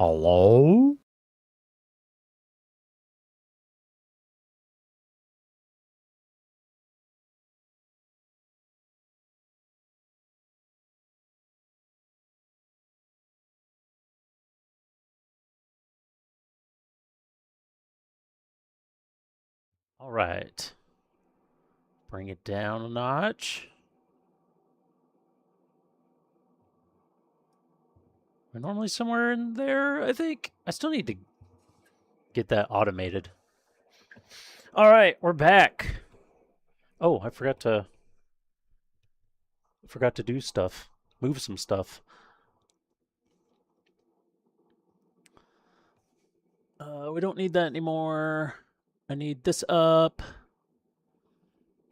Hello? All right. Bring it down a notch. We're normally somewhere in there, I think. I still need to get that automated. All right, we're back. Oh, I forgot to do stuff. Move some stuff. We don't need that anymore. I need this up.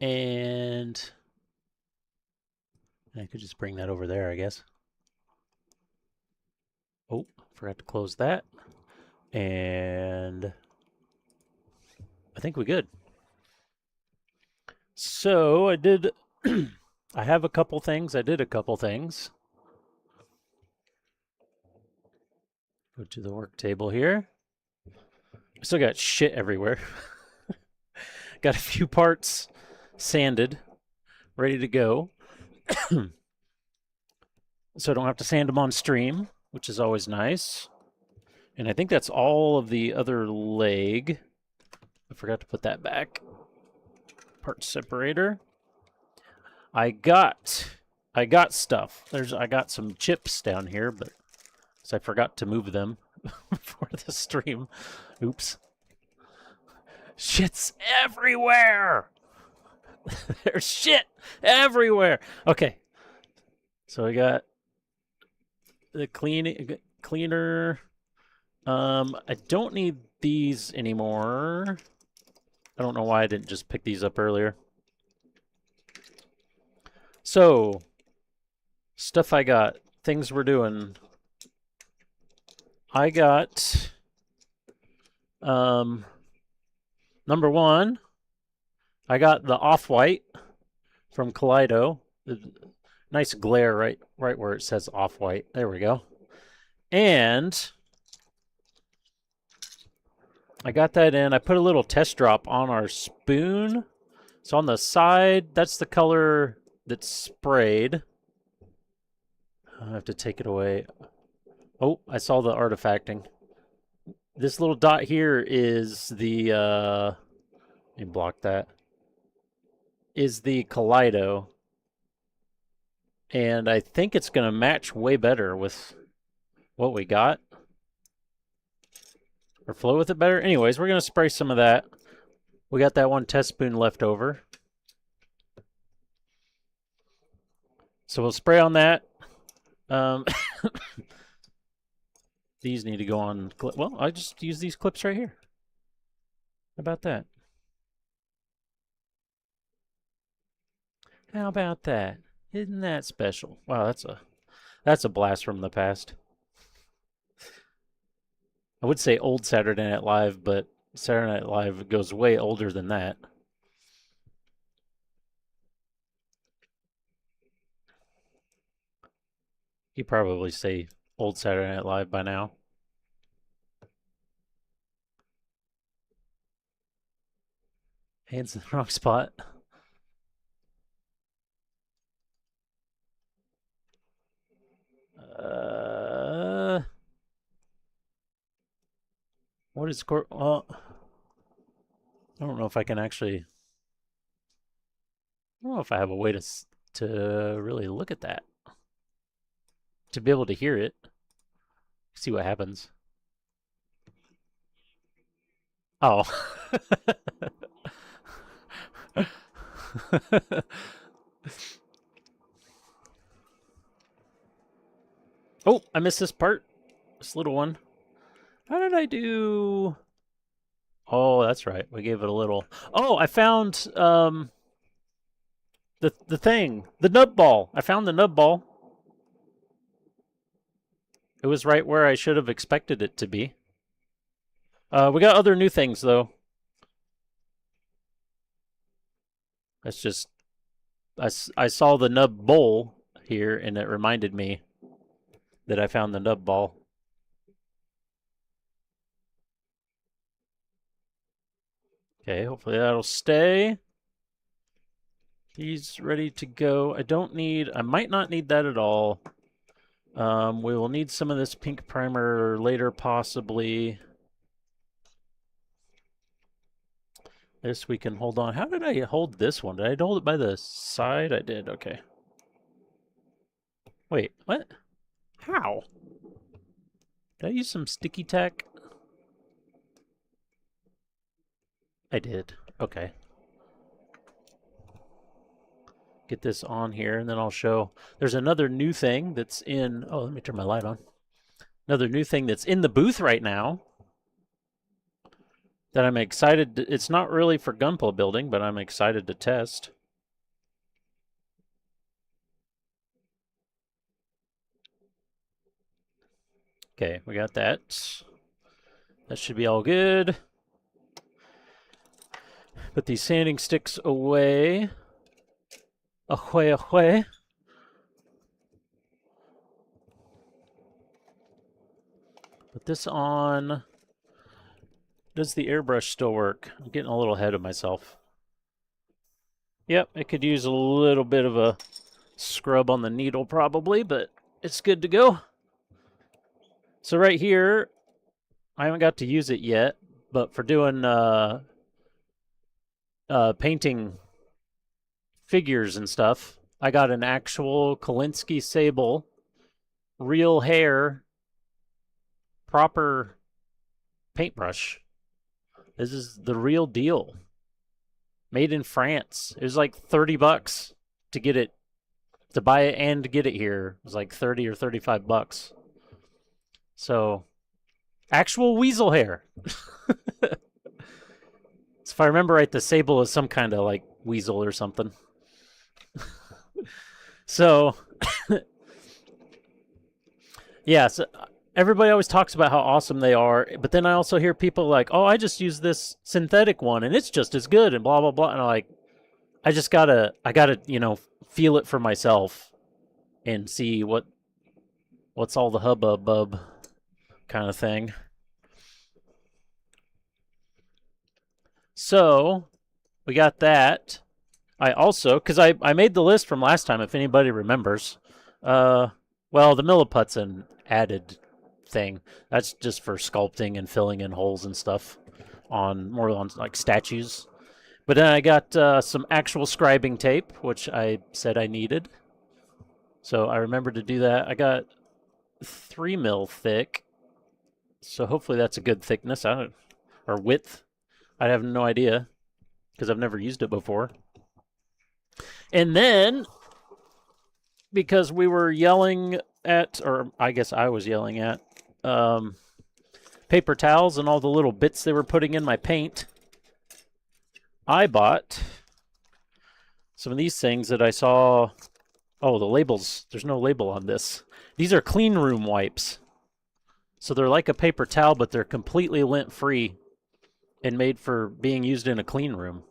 And I could just bring that over there, I guess. Oh, forgot to close that. And I think we're good. So I did, I have a couple things. I did a couple things. Go to the work table here. Still got shit everywhere. Got a few parts sanded, ready to go. So I don't have to sand them on stream, which is always nice. And I think that's all of the other leg. I forgot to put that back. Part separator. I got stuff. I got some chips down here, but I forgot to move them for the stream. Oops. Shit's everywhere. There's shit everywhere. Okay. So I got the cleaner. I don't need these anymore. I don't know why I didn't just pick these up earlier. So, stuff I got, things we're doing. I got, number one, I got the Off-White from Kaleido. Nice glare right where it says Off-White. There we go. And I got that in. I put a little test drop on our spoon. So on the side, that's the color that's sprayed. I have to take it away. Oh, I saw the artifacting. This little dot here is the, let me block that, is the Kaleido. And I think it's going to match way better with what we got. Or flow with it better. Anyways, we're going to spray some of that. We got that one test spoon left over. So we'll spray on that. These need to go on. Well, I just use these clips right here. How about that? How about that? Isn't that special? Wow, that's a blast from the past. I would say old Saturday Night Live, but Saturday Night Live goes way older than that. You probably say old Saturday Night Live by now. Hands in the wrong spot. What is core? Well, I don't know if I can actually. I don't know if I have a way to really look at that. To be able to hear it. See what happens. Oh. Oh, I missed this part. This little one. How did I do? Oh, that's right. We gave it a little. Oh, I found the thing, the nub ball. I found the nub ball. It was right where I should have expected it to be. We got other new things though. That's just I saw the nub bowl here and it reminded me that I found the nub ball. Okay, hopefully that'll stay. He's ready to go. I might not need that at all. We will need some of this pink primer later, possibly. This we can hold on. How did I hold this one? Did I hold it by the side? I did, okay. Wait, what? How? Did I use some sticky tack? I did, okay. Get this on here, and then I'll show. There's another new thing that's in... Oh, let me turn my light on. Another new thing that's in the booth right now that I'm excited to, it's not really for gunpla building, but I'm excited to test. Okay, we got that. That should be all good. Put these sanding sticks away. Away, away. Put this on. Does the airbrush still work? I'm getting a little ahead of myself. Yep, it could use a little bit of a scrub on the needle probably, but it's good to go. So right here, I haven't got to use it yet, but for doing painting figures and stuff, I got an actual Kolinsky Sable, real hair, proper paintbrush. This is the real deal. Made in France. It was like 30 bucks to get it, to buy it and to get it here. It was like 30 or 35 bucks. So, actual weasel hair. So if I remember right, the sable is some kind of like weasel or something. So, yeah, so everybody always talks about how awesome they are, but then I also hear people like, oh, I just use this synthetic one and it's just as good and blah, blah, blah. And I'm like, I gotta, you know, feel it for myself and see what's all the hubbub kind of thing. So, we got that. I also, because I made the list from last time, if anybody remembers. Well, the Milliput's an added thing. That's just for sculpting and filling in holes and stuff more on like statues. But then I got some actual scribing tape, which I said I needed. So I remembered to do that. I got 3 mil thick. So hopefully that's a good thickness. Or width. I have no idea because I've never used it before. And then, because we were yelling at, or I guess I was yelling at, paper towels and all the little bits they were putting in my paint, I bought some of these things that I saw. Oh, the labels. There's no label on this. These are clean room wipes. So they're like a paper towel, but they're completely lint-free and made for being used in a clean room.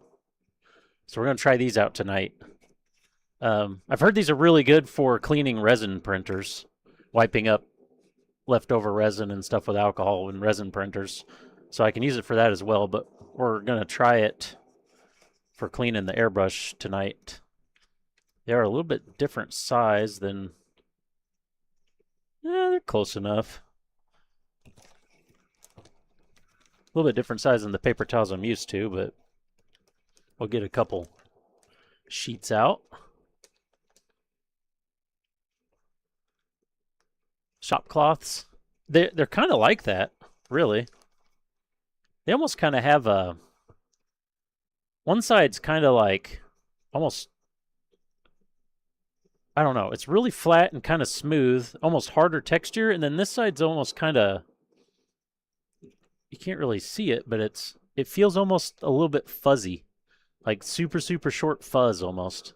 So we're going to try these out tonight. I've heard these are really good for cleaning resin printers, wiping up leftover resin and stuff with alcohol and resin printers. So I can use it for that as well, but we're going to try it for cleaning the airbrush tonight. They are a little bit different size than... Yeah, they're close enough. A little bit different size than the paper towels I'm used to, but we'll get a couple sheets out. Shop cloths. They're kind of like that, really. They almost kind of have a... One side's kind of like almost... I don't know. It's really flat and kind of smooth, almost harder texture, and then this side's almost kind of... You can't really see it, but it feels almost a little bit fuzzy. Like super, super short fuzz almost.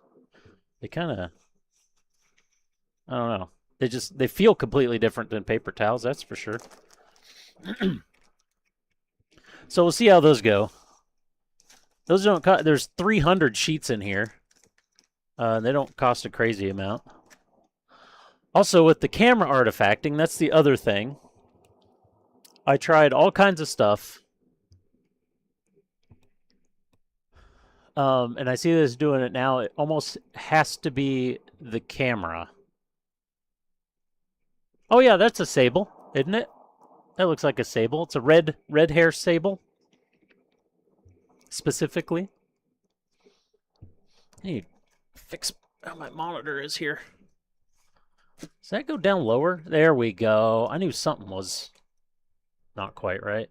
They kind of... I don't know. They feel completely different than paper towels, that's for sure. So we'll see how those go. Those don't cost... There's 300 sheets in here. They don't cost a crazy amount. Also, with the camera artifacting, that's the other thing. I tried all kinds of stuff. And I see this doing it now. It almost has to be the camera. Oh yeah, that's a sable, isn't it? That looks like a sable. It's a red hair sable, specifically. I need to fix how my monitor is here. Does that go down lower? There we go. I knew something was not quite right.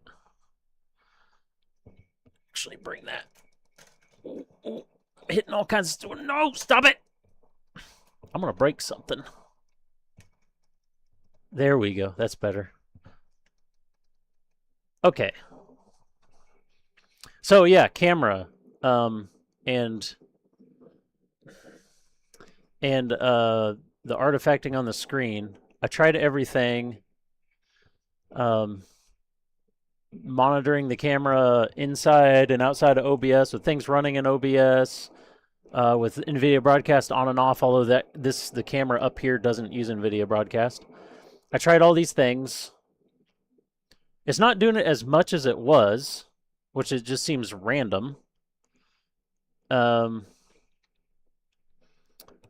Actually, bring that. Ooh, ooh. I'm hitting all kinds of stuff. No, stop it! I'm gonna break something. There we go. That's better. Okay. So yeah, camera, and the artifacting on the screen. I tried everything. Monitoring the camera inside and outside of OBS with things running in OBS, with NVIDIA Broadcast on and off. Although the camera up here doesn't use NVIDIA Broadcast. I tried all these things. It's not doing it as much as it was, which it just seems random.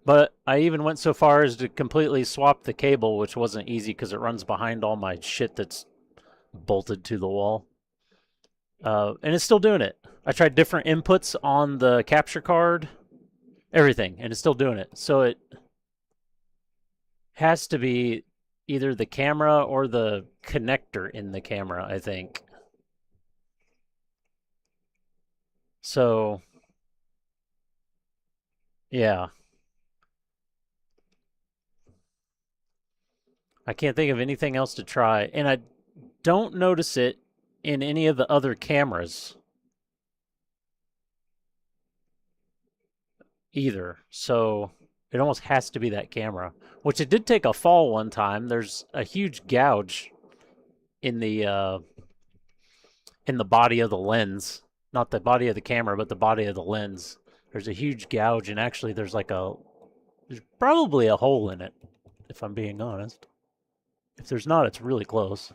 But I even went so far as to completely swap the cable, which wasn't easy because it runs behind all my shit that's bolted to the wall. And it's still doing it. I tried different inputs on the capture card, everything, and it's still doing it. So it has to be either the camera or the connector in the camera, I think. So, yeah. I can't think of anything else to try. And I don't notice it in any of the other cameras either. So it almost has to be that camera, which it did take a fall one time. There's a huge gouge in the body of the lens, not the body of the camera, but the body of the lens. There's a huge gouge, and actually there's probably a hole in it, if I'm being honest. If there's not, it's really close.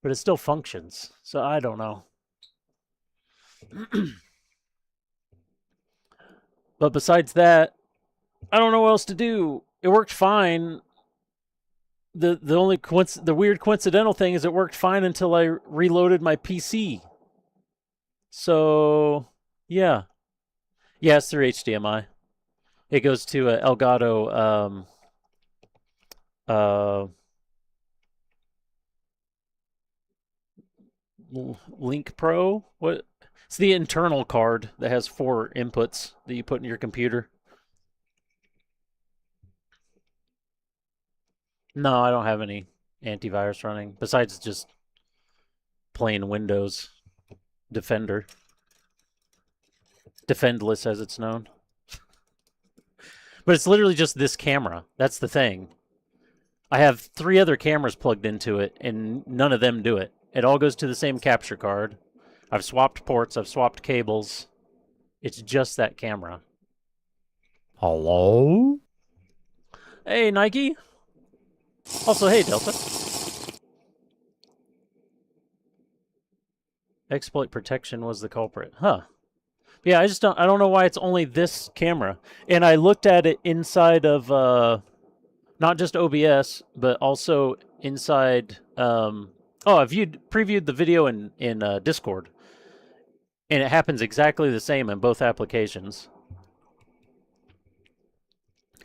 But it still functions, so I don't know. But besides that, I don't know what else to do. It worked fine. The weird coincidental thing is it worked fine until I reloaded my PC. So, yeah. Yeah, it's through HDMI. It goes to Elgato Link Pro. What? It's the internal card that has 4 inputs that you put in your computer. No, I don't have any antivirus running besides just plain Windows Defender. Defendless, as it's known. But it's literally just this camera. That's the thing. I have 3 other cameras plugged into it, and none of them do it. It all goes to the same capture card. I've swapped ports. I've swapped cables. It's just that camera. Hello? Hey, Nike. Also, hey, Delta. Exploit protection was the culprit. Huh. Yeah, I don't know why it's only this camera. And I looked at it inside of not just OBS, but also inside I previewed the video in Discord. And it happens exactly the same in both applications.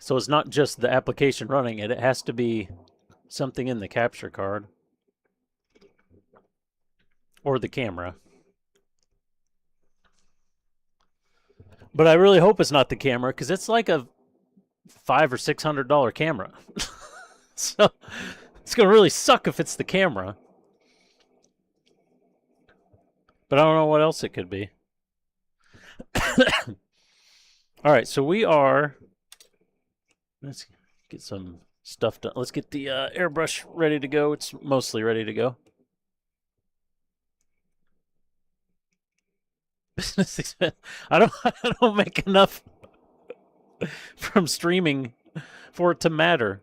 So it's not just the application running it, it has to be something in the capture card. Or the camera. But I really hope it's not the camera, because it's like a $500 or $600 camera. So it's gonna really suck if it's the camera. But I don't know what else it could be. All right, so we are. Let's get some stuff done. Let's get the airbrush ready to go. It's mostly ready to go. Business expense. I don't make enough from streaming for it to matter.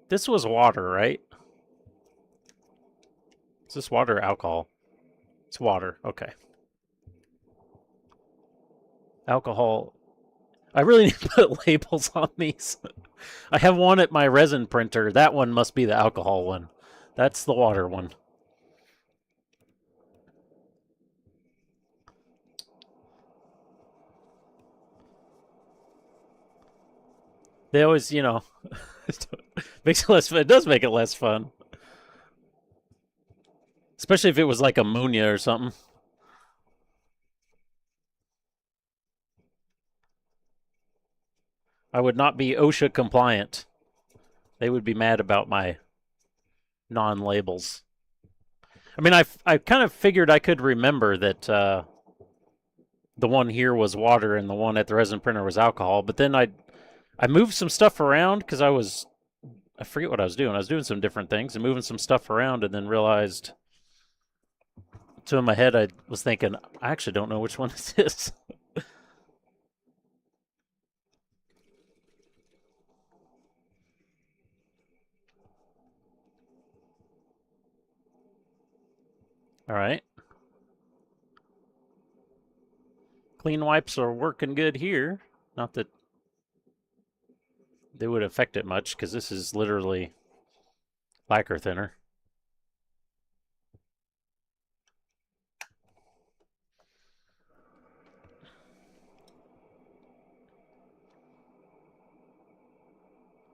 This was water, right? Is this water or alcohol? It's water. Okay. Alcohol. I really need to put labels on these. I have one at my resin printer. That one must be the alcohol one. That's the water one. They always, you know, makes it less fun. It does make it less fun. Especially if it was like ammonia or something. I would not be OSHA compliant. They would be mad about my non-labels. I mean, I kind of figured I could remember that the one here was water and the one at the resin printer was alcohol, but then I moved some stuff around because I forget what I was doing. I was doing some different things and moving some stuff around, and then realized. So in my head, I was thinking, I actually don't know which one this is. All right. Clean wipes are working good here. Not that they would affect it much, because this is literally lacquer thinner.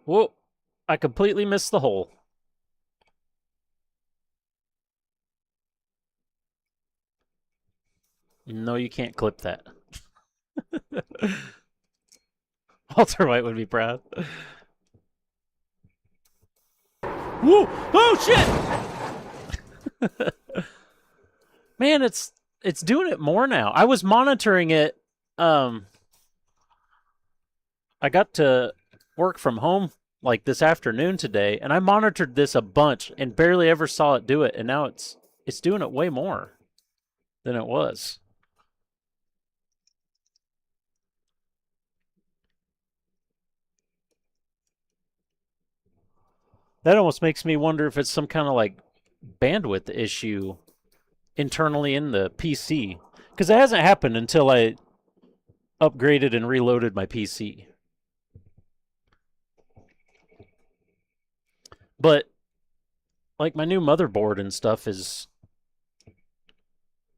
Whoa! I completely missed the hole. No, you can't clip that. Walter White would be proud. Whoa! Oh shit! Man, it's doing it more now. I was monitoring it. I got to work from home like this afternoon today, and I monitored this a bunch and barely ever saw it do it, and now it's doing it way more than it was. That almost makes me wonder if it's some kind of like bandwidth issue internally in the PC, because it hasn't happened until I upgraded and reloaded my PC. But like my new motherboard and stuff is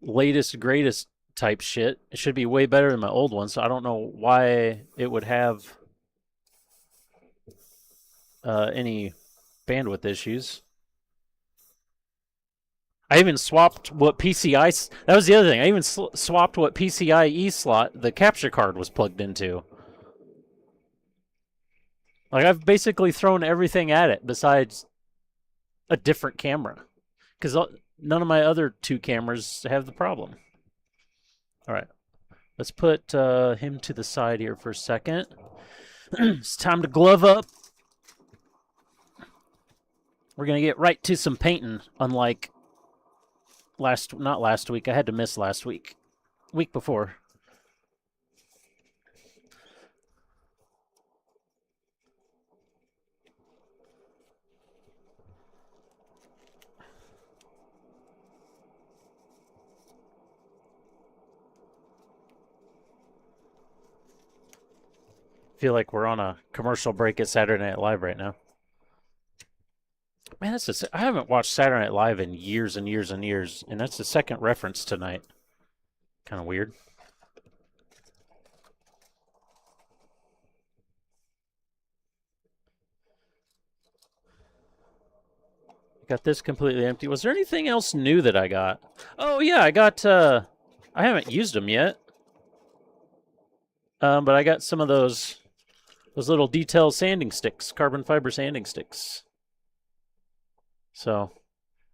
latest greatest type shit. It should be way better than my old one, so I don't know why it would have any bandwidth issues. I even swapped what PCI. That was the other thing. I even swapped what PCIe slot the capture card was plugged into. Like I've basically thrown everything at it besides a different camera, because none of my other two cameras have the problem. All right, let's put him to the side here for a second. It's time to glove up. We're gonna get right to some painting, unlike not last week. I had to miss last week. Week before. Feel like we're on a commercial break at Saturday Night Live right now. Man, I haven't watched Saturday Night Live in years and years and years, and that's the second reference tonight. Kind of weird. Got this completely empty. Was there anything else new that I got? Oh yeah, I got. I haven't used them yet, but I got some of those little detail sanding sticks, carbon fiber sanding sticks. So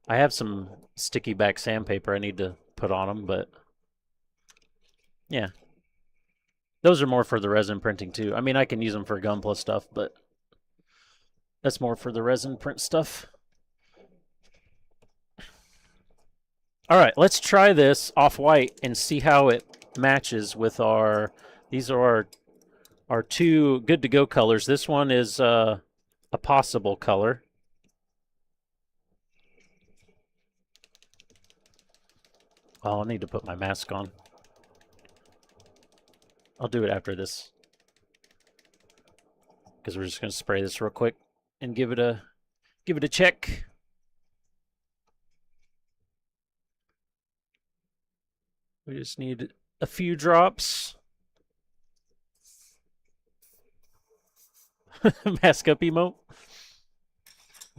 I have some sticky back sandpaper I need to put on them, but yeah, those are more for the resin printing too. I mean, I can use them for Gunpla stuff, but that's more for the resin print stuff. All right, let's try this off-white and see how it matches with our... These are our two good-to-go colors. This one is a possible color. Oh, I'll need to put my mask on. I'll do it after this. Because we're just going to spray this real quick and give it a check. We just need a few drops. Mask up emote.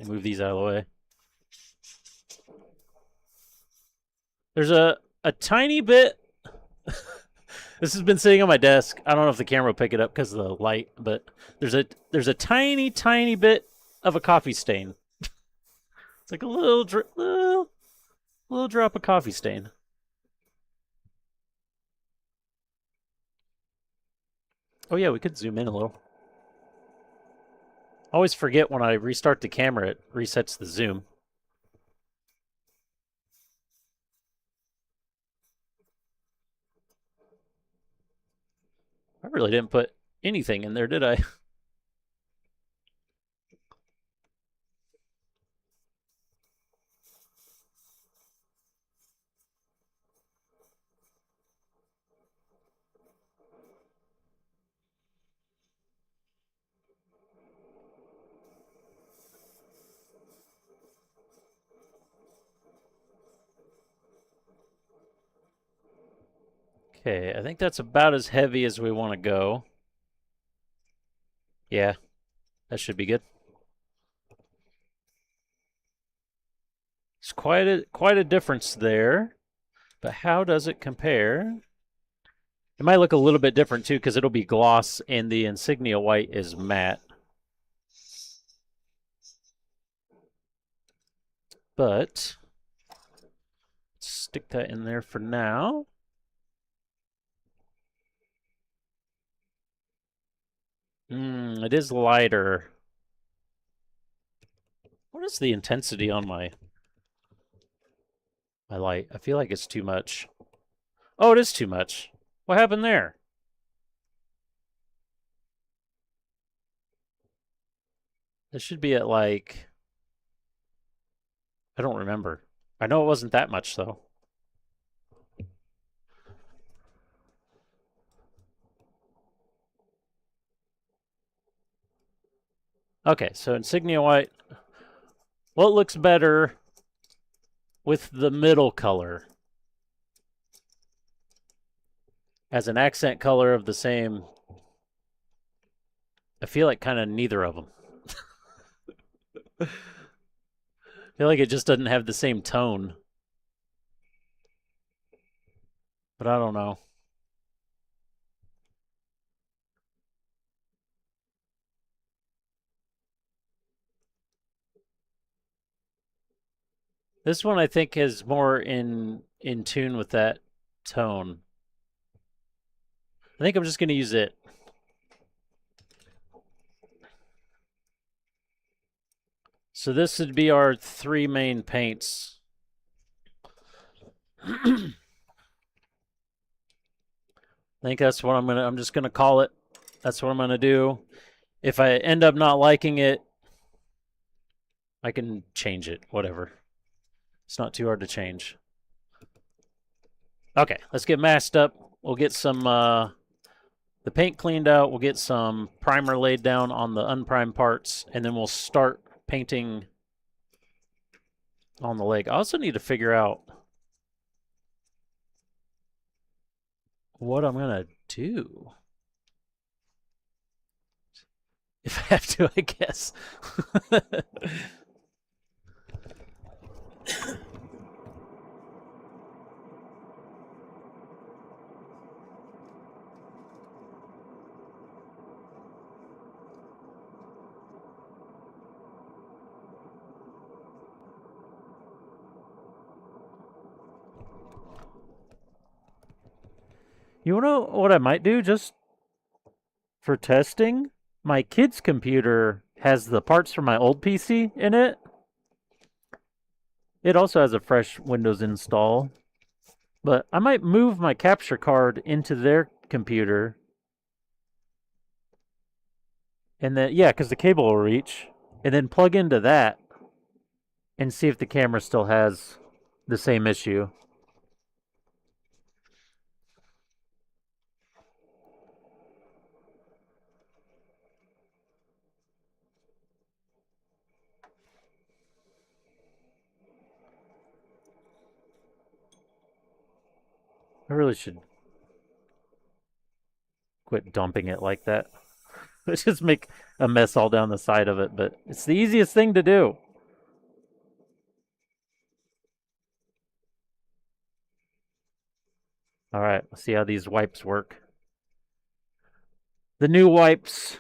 Move these out of the way. There's a tiny bit. This has been sitting on my desk. I don't know if the camera will pick it up because of the light, but there's a tiny bit of a coffee stain. It's like a little drop of coffee stain. Oh yeah, we could zoom in a little. I always forget when I restart the camera, it resets the zoom. I really didn't put anything in there, did I? Okay, I think that's about as heavy as we want to go. Yeah, that should be good. It's quite a difference there, but how does it compare? It might look a little bit different too because it'll be gloss and the insignia white is matte. But let's stick that in there for now. It is lighter. What is the intensity on my light? I feel like it's too much. Oh, it is too much. What happened there? This should be at like, I don't remember. I know it wasn't that much though. Okay, so insignia white. What looks better with the middle color as an accent color of the same? I feel like kind of neither of them. I feel like it just doesn't have the same tone. But I don't know. This one I think is more in tune with that tone. I think I'm just going to use it. So this would be our 3 main paints. I think that's what I'm just gonna call it. That's what I'm gonna do. If I end up not liking it, I can change it, whatever. It's not too hard to change. Okay, let's get masked up. We'll get some the paint cleaned out. We'll get some primer laid down on the unprimed parts, and then we'll start painting on the leg. I also need to figure out what I'm gonna do. If I have to, I guess. You know what I might do just for testing? My kid's computer has the parts from my old PC in it. It also has a fresh Windows install. But I might move my capture card into their computer. And then, yeah, because the cable will reach. And then plug into that and see if the camera still has the same issue. I really should quit dumping it like that. Let's just make a mess all down the side of it, but it's the easiest thing to do. All right, let's see how these wipes work. The new wipes.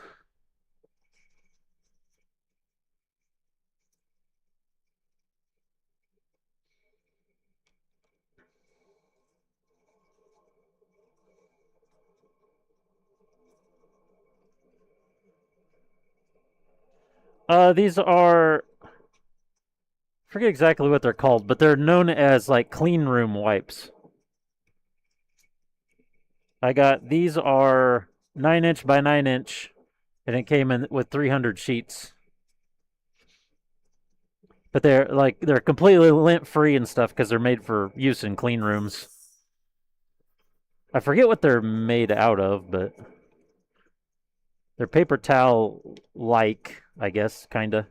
These are, I forget exactly what they're called, but they're known as like clean room wipes. I got, these are 9" by 9", and it came in with 300 sheets. But they're completely lint free and stuff because they're made for use in clean rooms. I forget what they're made out of, but they're paper towel like, I guess, kinda.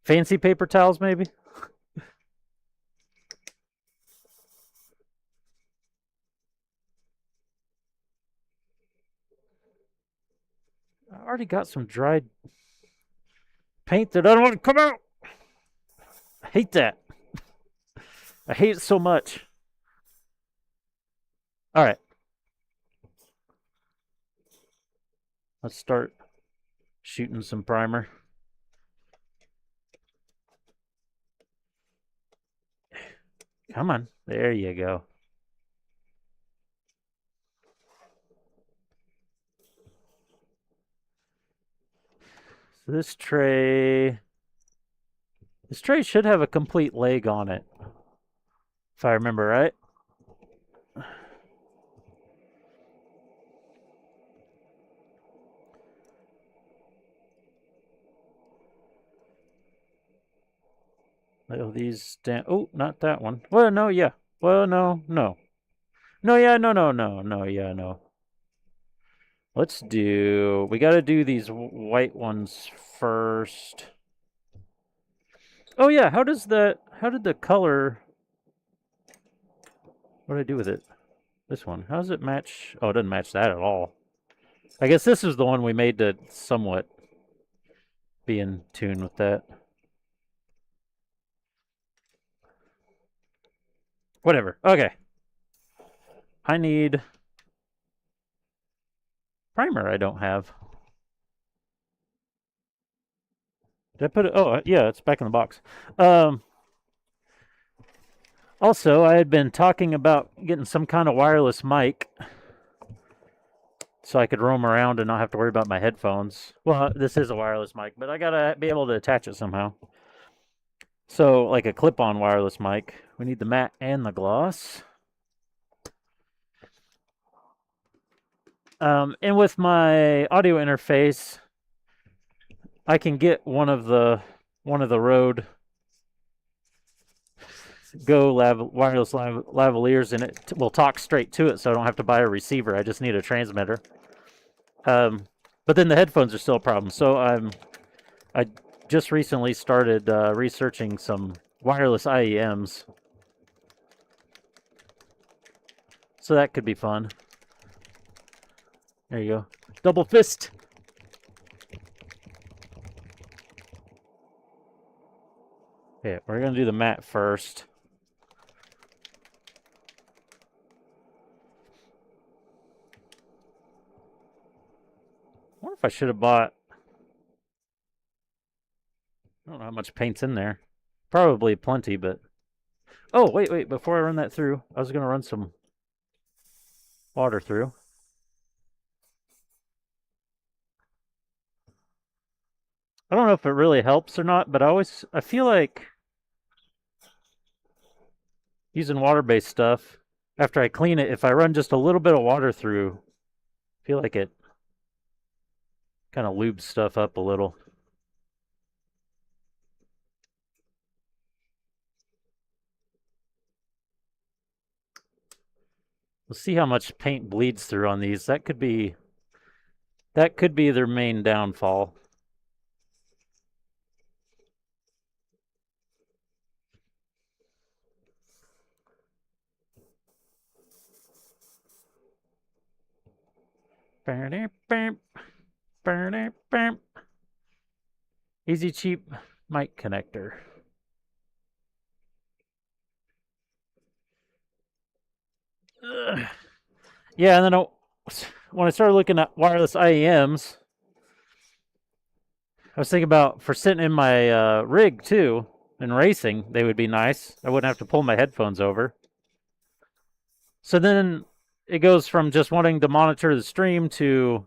Fancy paper towels, maybe? I already got some dried paint that I don't want to come out. I hate that. I hate it so much. All right. Let's start shooting some primer. Come on. There you go. So this tray should have a complete leg on it, if I remember right. Oh, these stand. Oh, not that one. Well, no, yeah. Well, no, no. No, yeah, no, no, no, no, yeah, no. Let's do. We got to do these white ones first. Oh, yeah. How does that. How did the color. What did I do with it? This one. How does it match? Oh, it doesn't match that at all. I guess this is the one we made to somewhat be in tune with that. Whatever. Okay. I need primer I don't have. Did I put it? Oh, yeah, it's back in the box. Also, I had been talking about getting some kind of wireless mic so I could roam around and not have to worry about my headphones. Well, this is a wireless mic, but I gotta be able to attach it somehow. So, like a clip-on wireless mic. We need the matte and the gloss. And with my audio interface, I can get one of the Rode Go wireless lavaliers, and it will talk straight to it, so I don't have to buy a receiver. I just need a transmitter. But then the headphones are still a problem. So I just recently started researching some wireless IEMs. So that could be fun. There you go. Double fist. Okay, we're going to do the matte first. I wonder if I should have bought... I don't know how much paint's in there. Probably plenty, but... Oh, wait. Before I run that through, I was going to run some water through. I don't know if it really helps or not, but I feel like using water-based stuff, after I clean it, if I run just a little bit of water through, I feel like it kind of lubes stuff up a little. We'll see how much paint bleeds through on these. That could be their main downfall. Easy cheap mic connector. Ugh. Yeah, and then when I started looking at wireless IEMs, I was thinking about for sitting in my rig too and racing, they would be nice. I wouldn't have to pull my headphones over. So then it goes from just wanting to monitor the stream to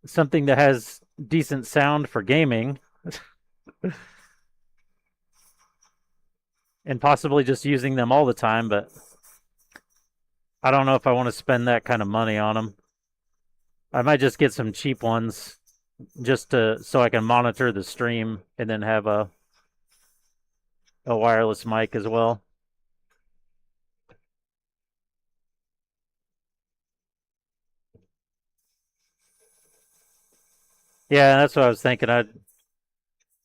something that has decent sound for gaming and possibly just using them all the time, but I don't know if I want to spend that kind of money on them. I might just get some cheap ones just to so I can monitor the stream and then have a wireless mic as well. Yeah, that's what I was thinking. I'd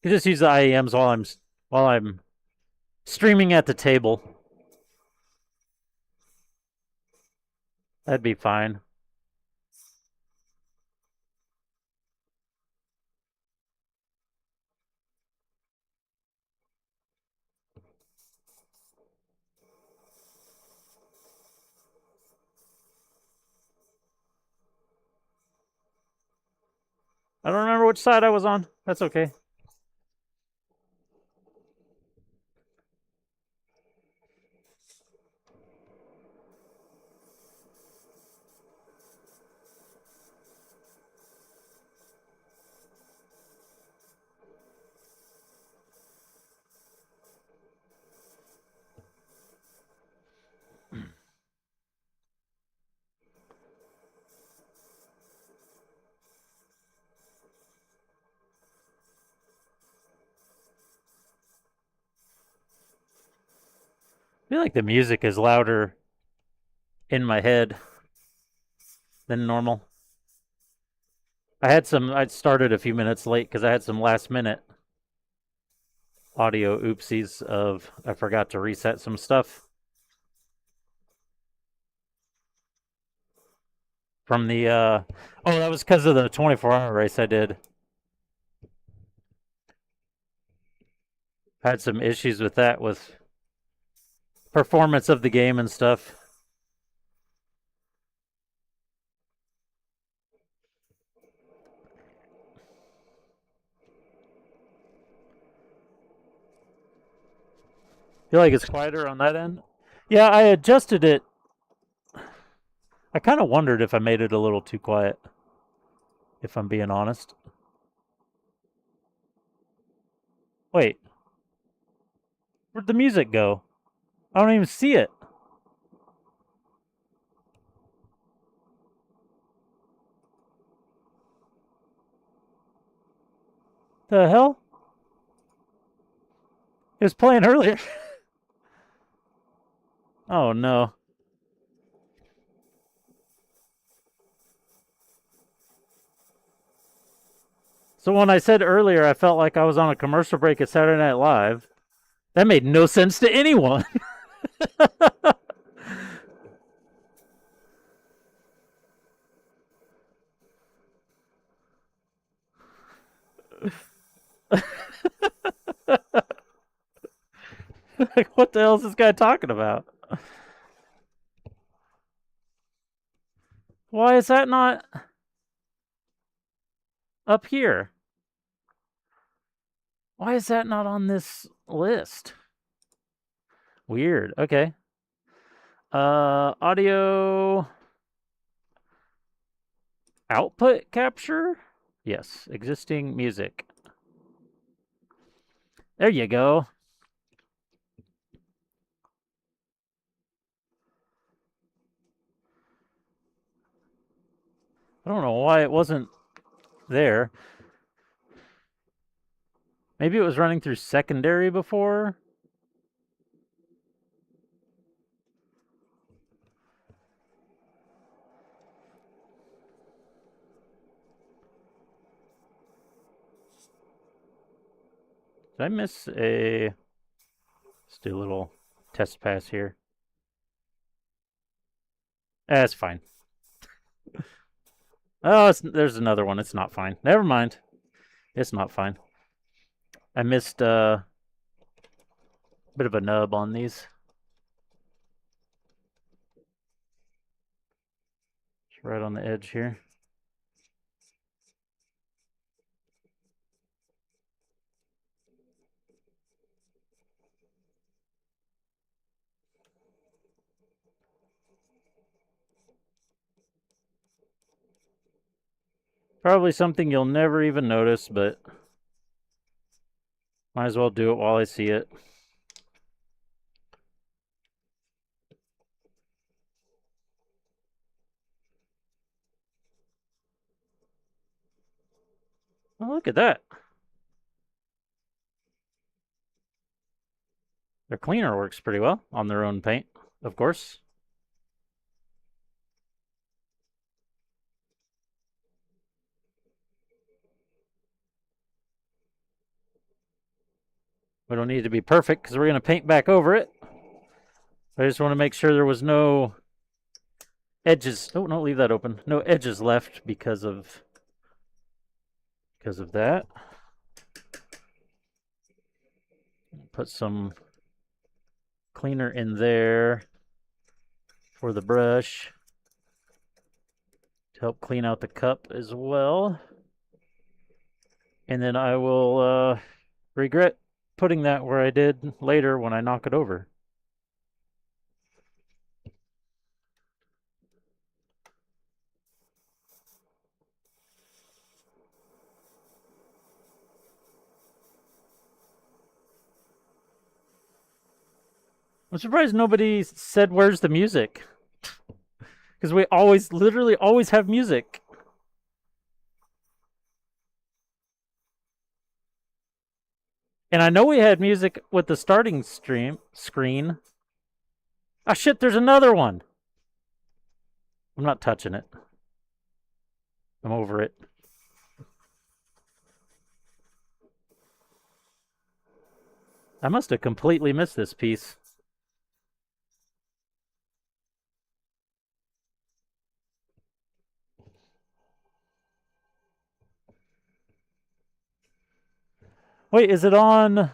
just use the IEMs while I'm streaming at the table. That'd be fine. I don't remember which side I was on. That's okay. I feel like the music is louder in my head than normal. I started a few minutes late because I had some last minute audio oopsies of I forgot to reset some stuff from the oh, that was because of the 24-hour race I did. Had some issues with that with performance of the game and stuff. Feel like it's quieter on that end. Yeah, I adjusted it. I kind of wondered if I made it a little too quiet, if I'm being honest. Wait, where'd the music go? I don't even see it. The hell? It was playing earlier. Oh no. So when I said earlier I felt like I was on a commercial break at Saturday Night Live, that made no sense to anyone. Like, what the hell is this guy talking about? Why is that not up here? Why is that not on this list? Weird. Okay. Audio output capture? Yes, existing music. There you go. I don't know why it wasn't there. Maybe it was running through secondary before. Did I miss a... Let's do a little test pass here. That's fine. Oh, there's another one. It's not fine. Never mind. It's not fine. I missed a bit of a nub on these. It's right on the edge here. Probably something you'll never even notice, but might as well do it while I see it. Oh, look at that. Their cleaner works pretty well on their own paint, of course. We don't need it to be perfect because we're going to paint back over it. I just want to make sure there was no edges. Oh, don't leave that open. No edges left because of that. Put some cleaner in there for the brush to help clean out the cup as well. And then I will regret putting that where I did later when I knock it over. I'm surprised nobody said, "Where's the music?" Because we always, literally always have music. And I know we had music with the starting screen. Ah, shit, there's another one. I'm not touching it. I'm over it. I must have completely missed this piece. Wait, is it on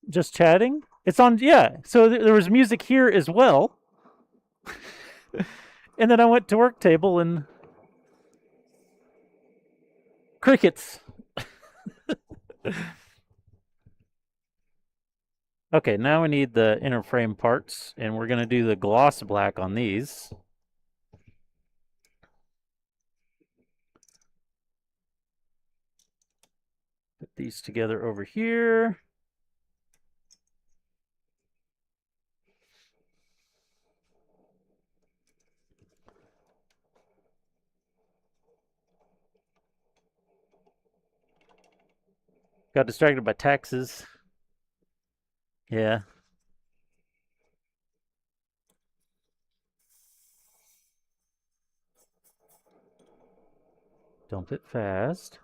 just chatting? It's on, yeah. So there was music here as well. And then I went to work table and crickets. Okay, now we need the inner frame parts, and we're going to do the gloss black on these. Put these together over here. Got distracted by taxes. Yeah. Dump it fast.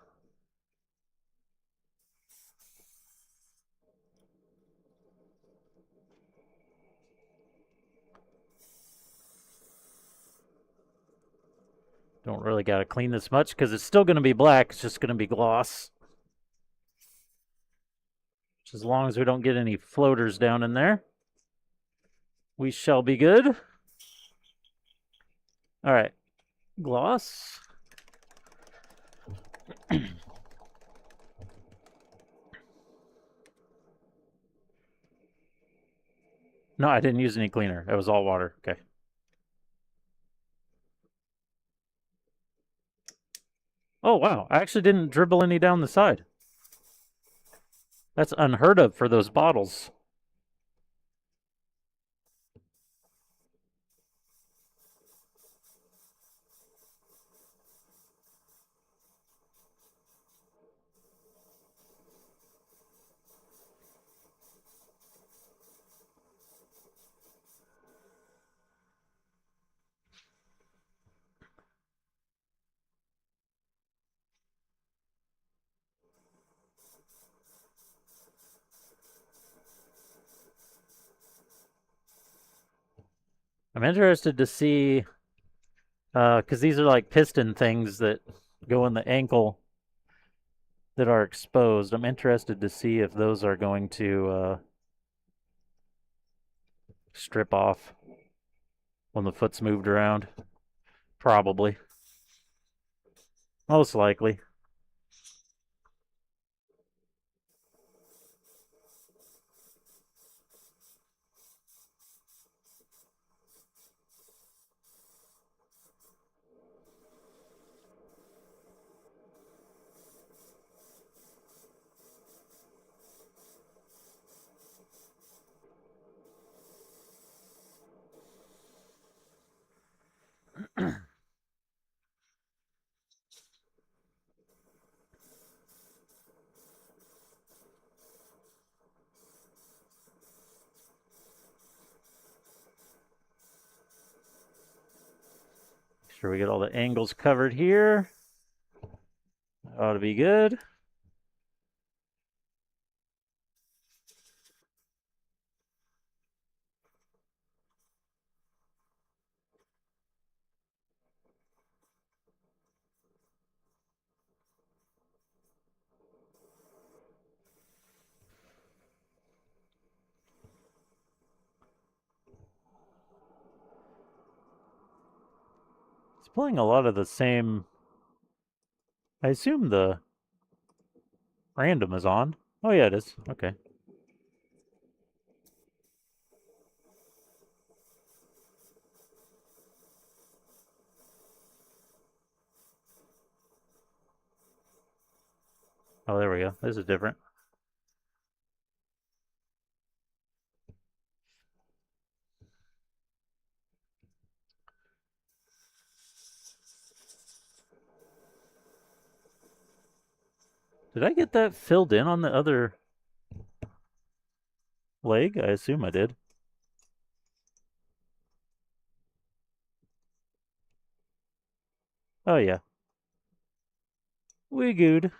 Don't really got to clean this much because it's still going to be black. It's just going to be gloss. Just as long as we don't get any floaters down in there, we shall be good. All right. Gloss. No, I didn't use any cleaner. It was all water. Okay. Oh, wow. I actually didn't dribble any down the side. That's unheard of for those bottles. I'm interested to see Because these are like piston things that go in the ankle that are exposed. I'm interested to see if those are going to strip off when the foot's moved around. Probably. Most likely. Make sure we get all the angles covered here. Ought to be good. It's pulling a lot of the same. I assume the random is on. Oh, yeah, it is. Okay. Oh, there we go. This is different. Did I get that filled in on the other leg? I assume I did. Oh, yeah. We good.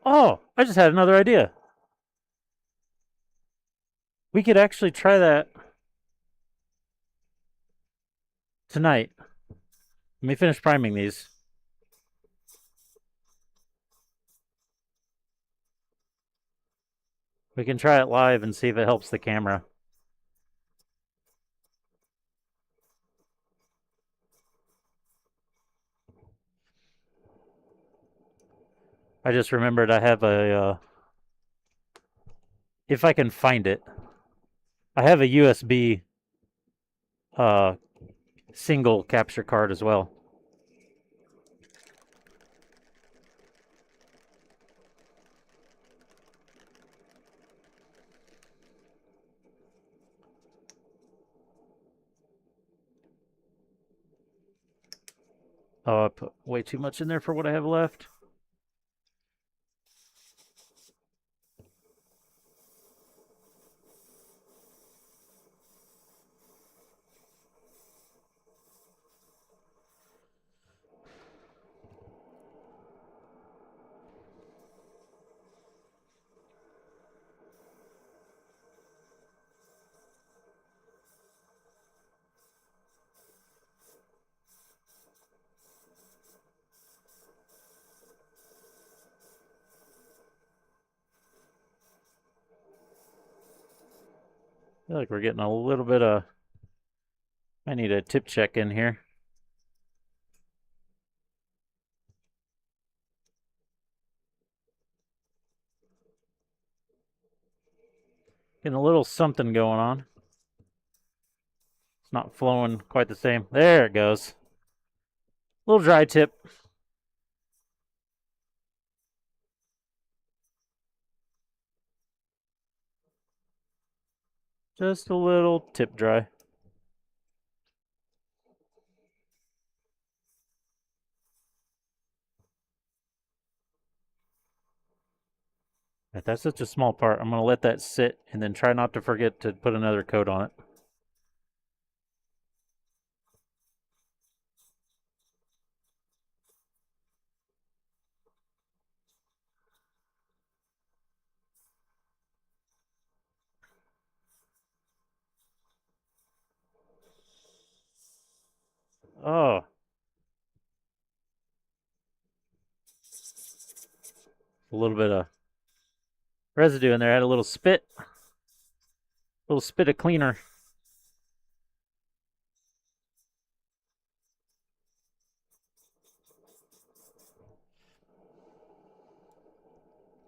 Oh, I just had another idea. We could actually try that tonight. Let me finish priming these. We can try it live and see if it helps the camera. I just remembered I have a, if I can find it, I have a USB uh, single capture card as well. Oh, I put way too much in there for what I have left. I feel like we're getting a little bit of. I need a tip check in here. Getting a little something going on. It's not flowing quite the same. There it goes. Little dry tip. Just a little tip dry. Right, that's such a small part. I'm going to let that sit and then try not to forget to put another coat on it. Oh, a little bit of residue in there. I had a little spit of cleaner.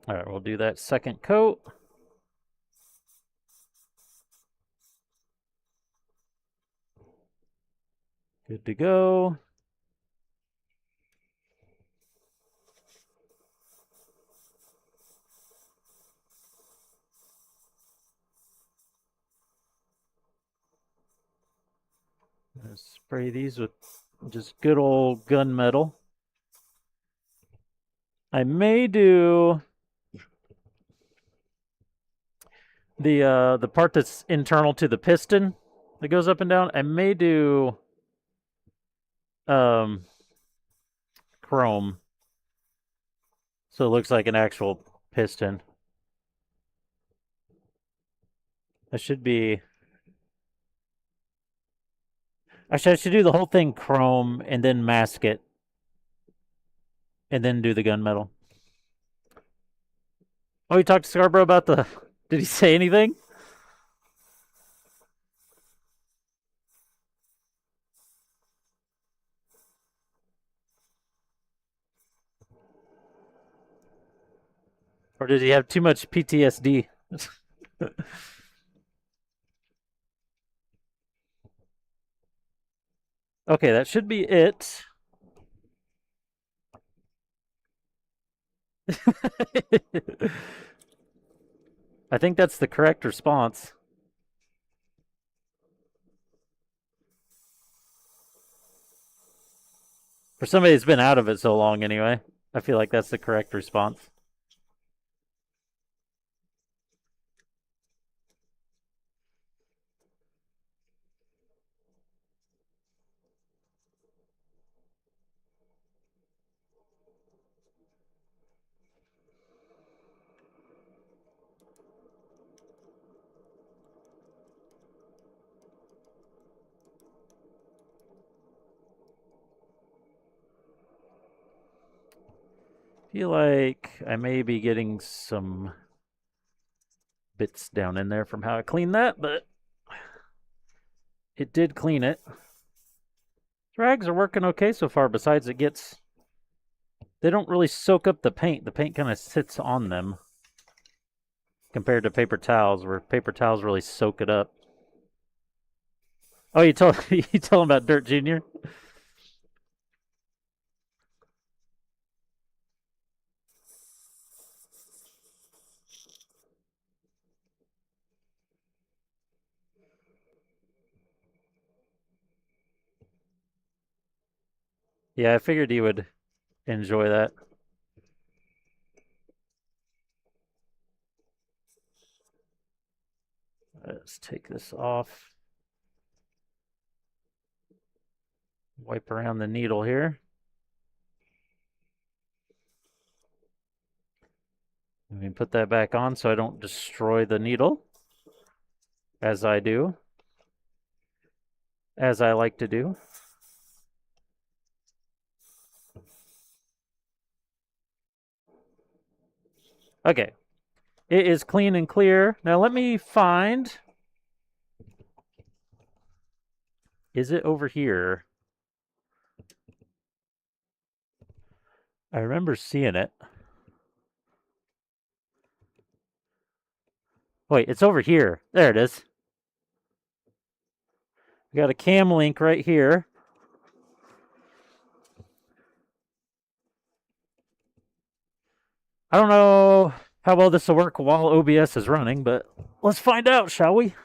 All right, we'll do that second coat. Good to go. Spray these with just good old gunmetal. I may do the part that's internal to the piston that goes up and down. I may do um, chrome, so it looks like an actual piston. That should be. Actually, I should do the whole thing chrome and then mask it, and then do the gunmetal. Oh, you talked to Scarborough about the. Did he say anything? Or did he have too much PTSD? Okay, that should be it. I think that's the correct response. For somebody that's been out of it so long, anyway, I feel like that's the correct response. Feel like I may be getting some bits down in there from how I cleaned that, but it did clean it. Rags are working okay so far, besides they don't really soak up the paint. The paint kind of sits on them compared to paper towels, where paper towels really soak it up. Oh, you told you told him about Dirt Junior? Yeah, I figured he would enjoy that. Let's take this off. Wipe around the needle here. Let me put that back on so I don't destroy the needle, as I do, as I like to do. Okay, it is clean and clear. Now let me find. Is it over here? I remember seeing it. Wait, it's over here. There it is. We got a cam link right here. I don't know how well this will work while OBS is running, but let's find out, shall we?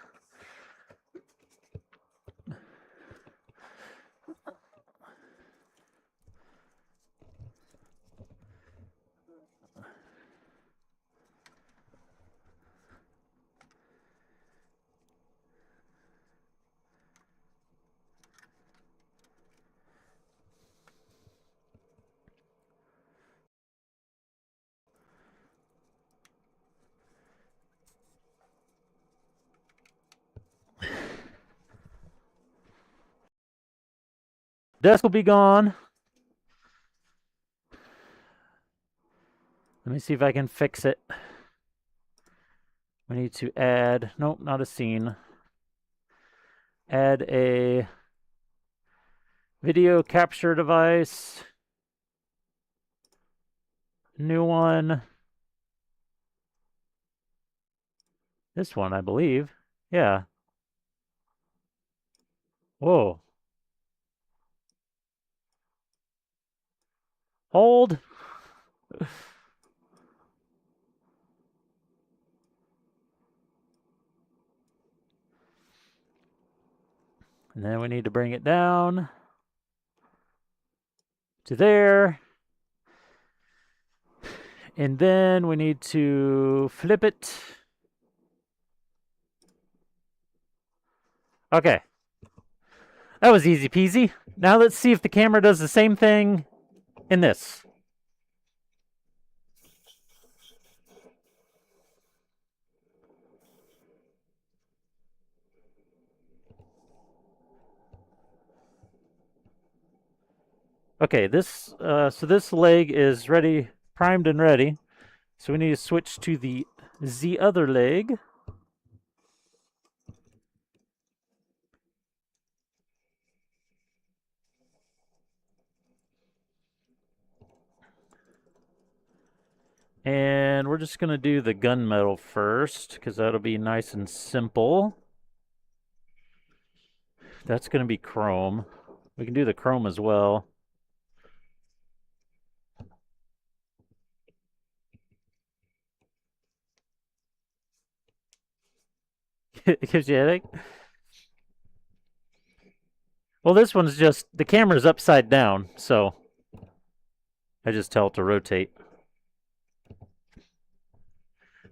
desk will be gone. Let me see if I can fix it. We need to add, nope, not a scene. Add a video capture device. New one. This one, I believe. Yeah. Whoa. Hold. And then we need to bring it down to there. And then we need to flip it. Okay. That was easy peasy. Now let's see if the camera does the same thing in this. Okay, so this leg is ready, primed and ready. So we need to switch to the other leg. And we're just going to do the gunmetal first, because that'll be nice and simple. That's going to be chrome. We can do the chrome as well. It gives you a headache? Well, this one's just, the camera's upside down, so I just tell it to rotate.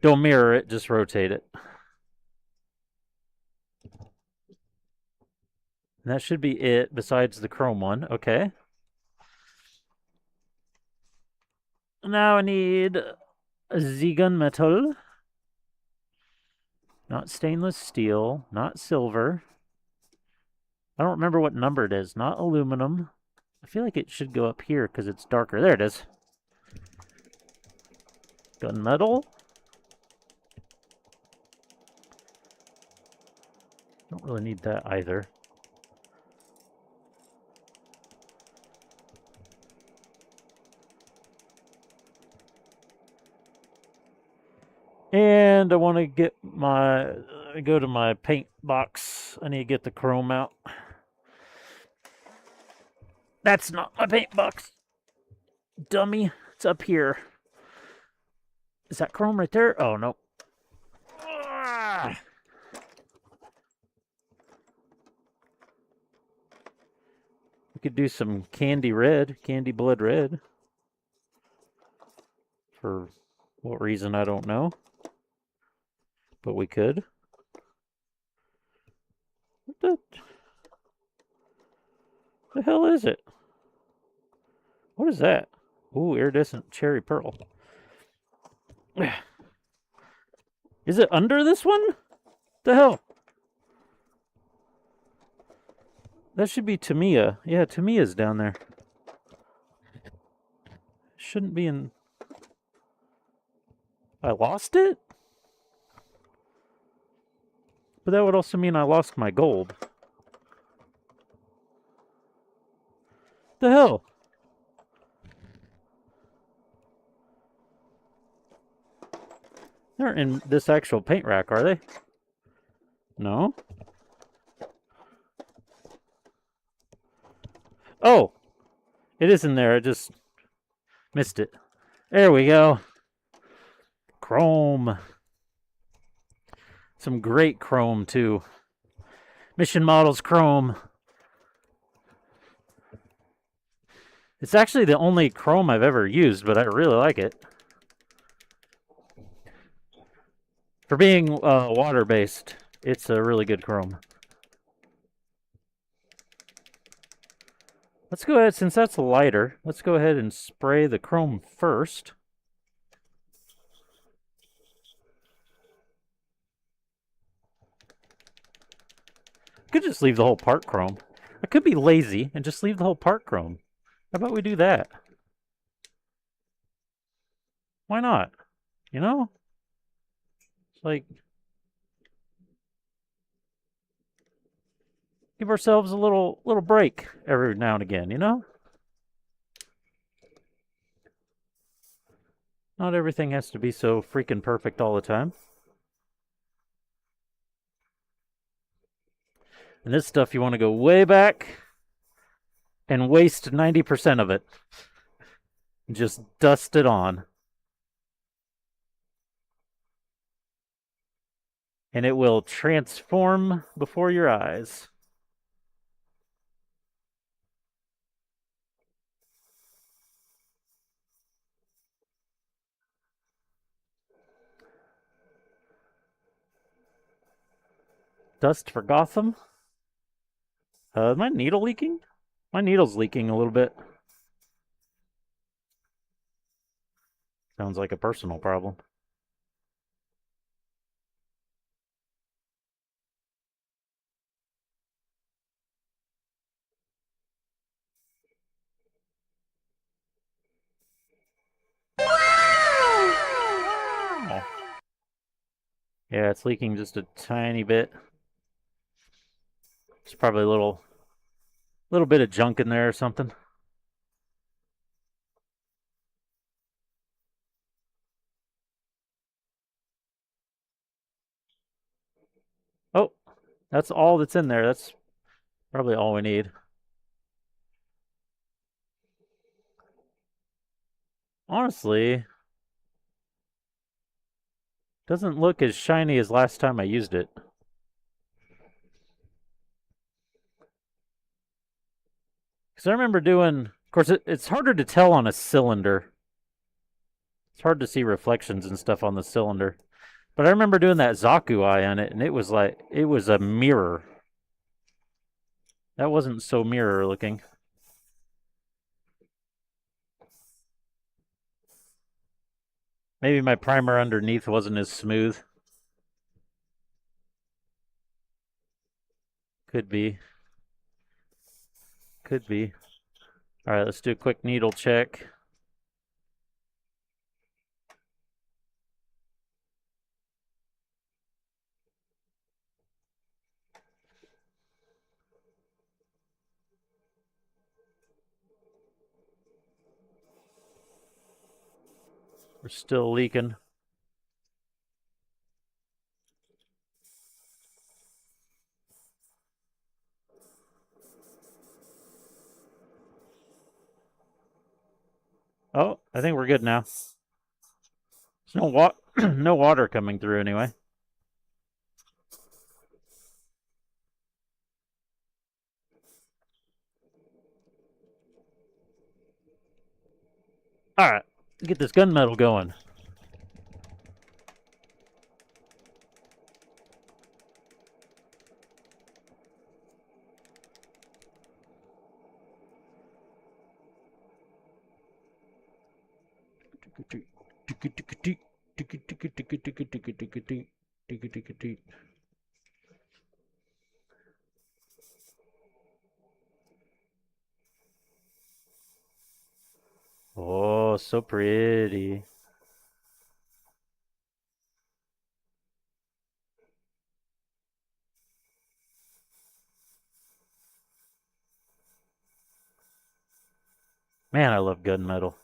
Don't mirror it, just rotate it. And that should be it, besides the chrome one. Okay. Now I need a gunmetal. Not stainless steel, not silver. I don't remember what number it is. Not aluminum. I feel like it should go up here because it's darker. There it is. Gunmetal. Don't really need that either. And I want to get go to my paint box. I need to get the chrome out. That's not my paint box. Dummy. It's up here. Is that chrome right there? Oh, no. We could do some candy blood red. For what reason, I don't know. But we could. What the hell is it? What is that? Ooh, iridescent cherry pearl. Is it under this one? The hell? That should be Tamiya. Yeah, Tamiya's down there. Shouldn't be in... I lost it? But that would also mean I lost my gold. The hell? They aren't in this actual paint rack, are they? No? Oh! It is in there, I just missed it. There we go. Chrome. Some great chrome, too. Mission Models Chrome. It's actually the only chrome I've ever used, but I really like it. For being water-based, it's a really good chrome. Let's go ahead, since that's lighter, let's go ahead and spray the chrome first. Could just leave the whole part chrome. I could be lazy and just leave the whole part chrome. How about we do that? Why not? You know? It's like, give ourselves a little break every now and again, you know? Not everything has to be so freaking perfect all the time. And this stuff, you want to go way back and waste 90% of it. Just dust it on. And it will transform before your eyes. Dust for Gotham. Is my needle leaking? My needle's leaking a little bit. Sounds like a personal problem. Oh. Yeah, it's leaking just a tiny bit. There's probably a little bit of junk in there or something. Oh, that's all that's in there. That's probably all we need. Honestly, doesn't look as shiny as last time I used it. Because I remember doing, of course, it's harder to tell on a cylinder. It's hard to see reflections and stuff on the cylinder. But I remember doing that Zaku eye on it, and it was like, it was a mirror. That wasn't so mirror looking. Maybe my primer underneath wasn't as smooth. Could be. Could be. All right, let's do a quick needle check. We're still leaking. Oh, I think we're good now. There's no water coming through anyway. All right, get this gunmetal going. Oh, so pretty. Man, I love gunmetal.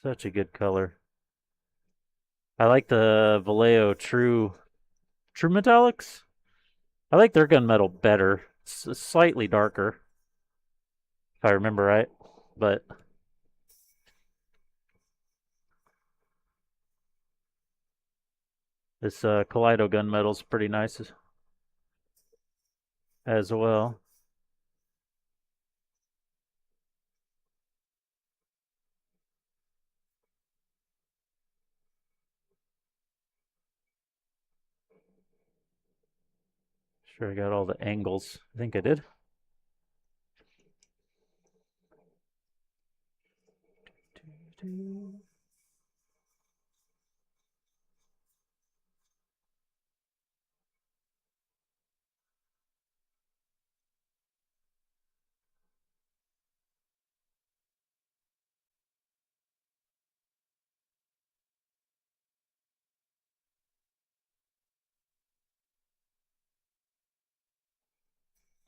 Such a good color. I like the Vallejo True Metallics. I like their gunmetal better. It's slightly darker, if I remember right. But this Kaleido gunmetal's pretty nice as well. Sure, I got all the angles. I think I did.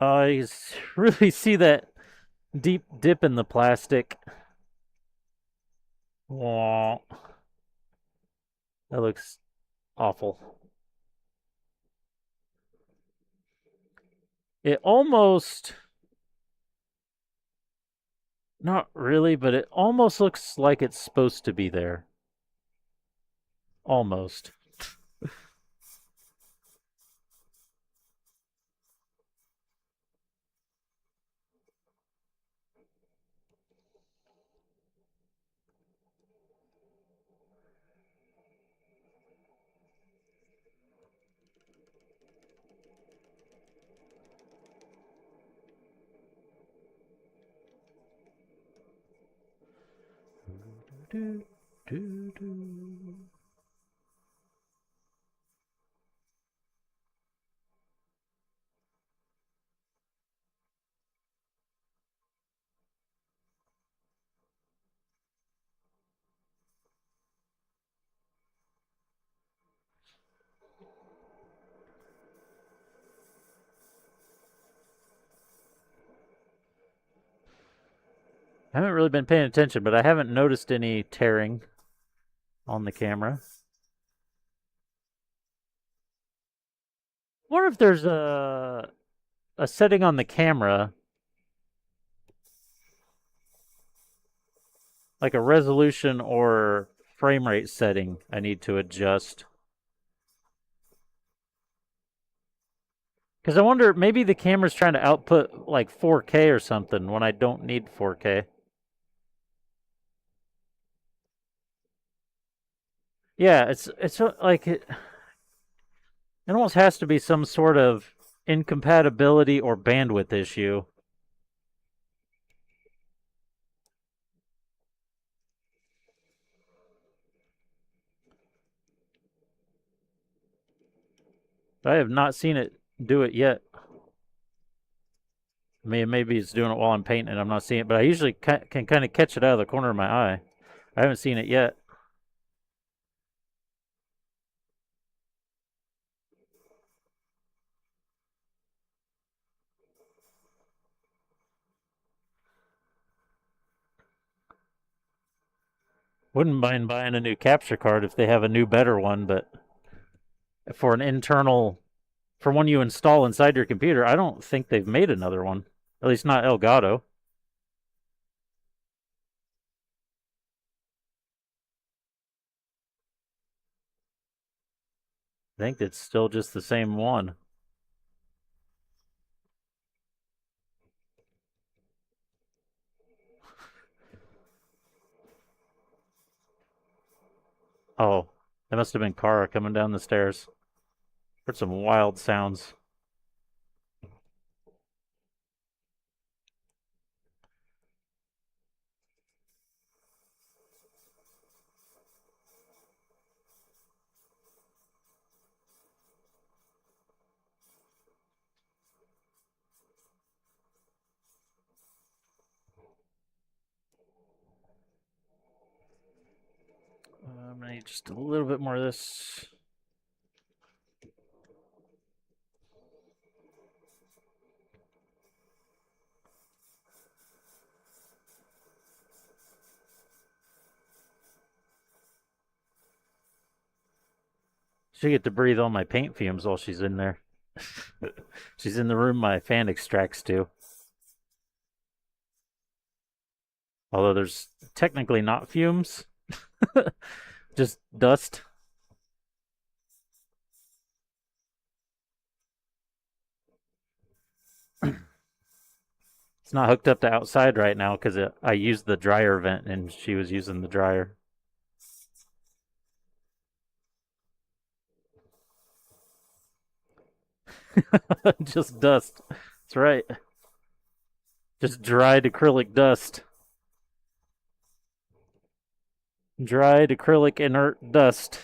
I really see that deep dip in the plastic. Wah. That looks awful. It almost, not really, but it almost looks like it's supposed to be there. Almost. Do, do, do. I haven't really been paying attention, but I haven't noticed any tearing on the camera. I wonder if there's a setting on the camera, like a resolution or frame rate setting I need to adjust. Because I wonder, maybe the camera's trying to output like 4K or something when I don't need 4K. Yeah, it's like it almost has to be some sort of incompatibility or bandwidth issue. I have not seen it do it yet. I mean, maybe it's doing it while I'm painting and I'm not seeing it, but I usually can kind of catch it out of the corner of my eye. I haven't seen it yet. Wouldn't mind buying a new capture card if they have a new, better one, but for an internal, for one you install inside your computer, I don't think they've made another one. At least not Elgato. I think it's still just the same one. Oh, that must have been Kara coming down the stairs. Heard some wild sounds. I'm gonna need just a little bit more of this. She get to breathe all my paint fumes while she's in there. She's in the room my fan extracts to. Although there's technically not fumes, just dust. It's not hooked up to outside right now because I used the dryer vent and she was using the dryer. Just dust. That's right. Just dried acrylic dust. Dried acrylic inert dust.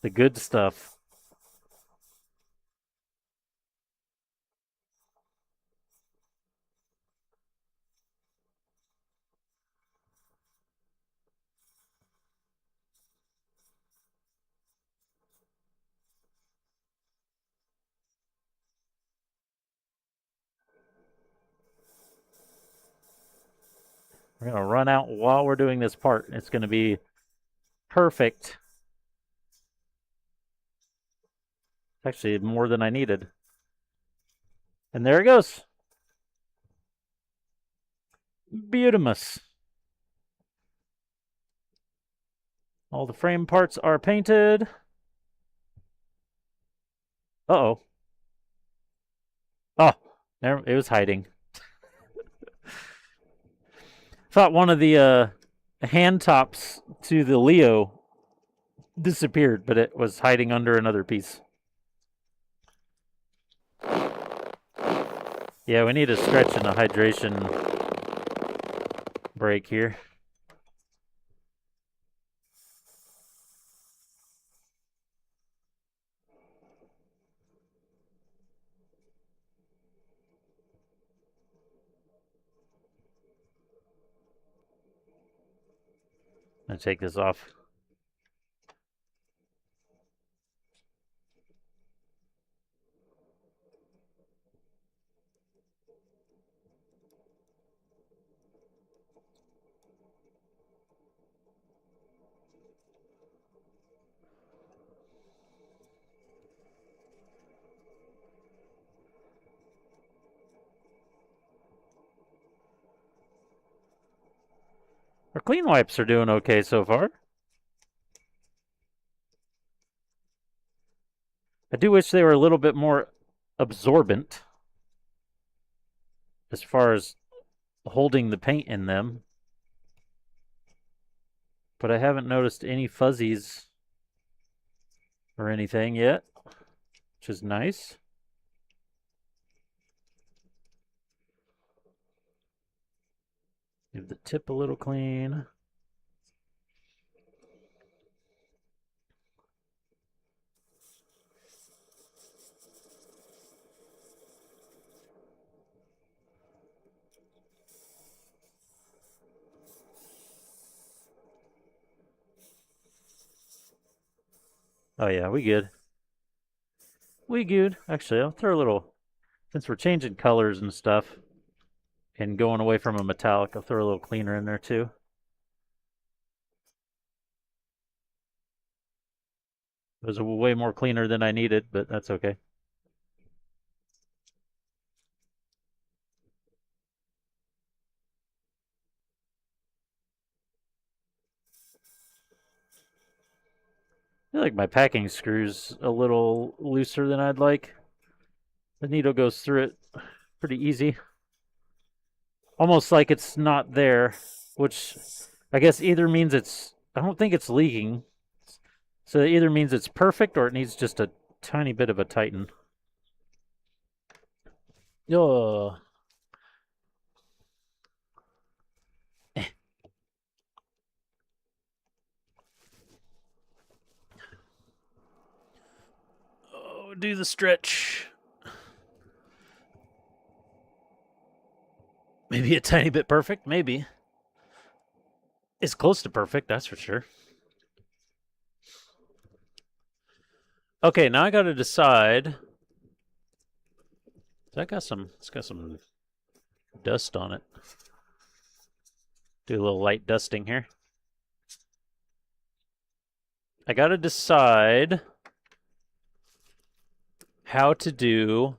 The good stuff. We're going to run out while we're doing this part. It's going to be perfect. Actually, more than I needed. And there it goes. Beautimus. All the frame parts are painted. Uh-oh. Oh, there, it was hiding. Thought one of the hand tops to the Leo disappeared, but it was hiding under another piece. Yeah, we need a stretch and a hydration break here. I'm going to take this off. Our clean wipes are doing okay so far. I do wish they were a little bit more absorbent as far as holding the paint in them. But I haven't noticed any fuzzies or anything yet, which is nice. Give the tip a little clean. Oh yeah, we good. We good. Actually, I'll throw a little, since we're changing colors and stuff and going away from a metallic, I'll throw a little cleaner in there too. It was way more cleaner than I needed, but that's okay. I feel like my packing screw's a little looser than I'd like. The needle goes through it pretty easy. Almost like it's not there, which I guess either means I don't think it's leaking. So it either means it's perfect or it needs just a tiny bit of a tighten. Oh. Oh, do the stretch. Maybe a tiny bit perfect, maybe. It's close to perfect, that's for sure. Okay, now I gotta decide. It's got some dust on it. Do a little light dusting here. I gotta decide how to do.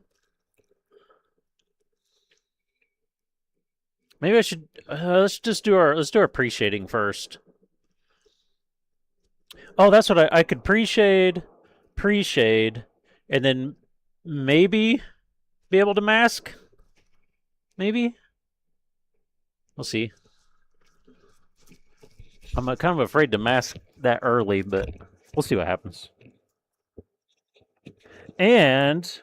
Maybe I should let's do our pre-shading first. Oh, that's what I could pre-shade, and then maybe be able to mask. Maybe we'll see. I'm kind of afraid to mask that early, but we'll see what happens. And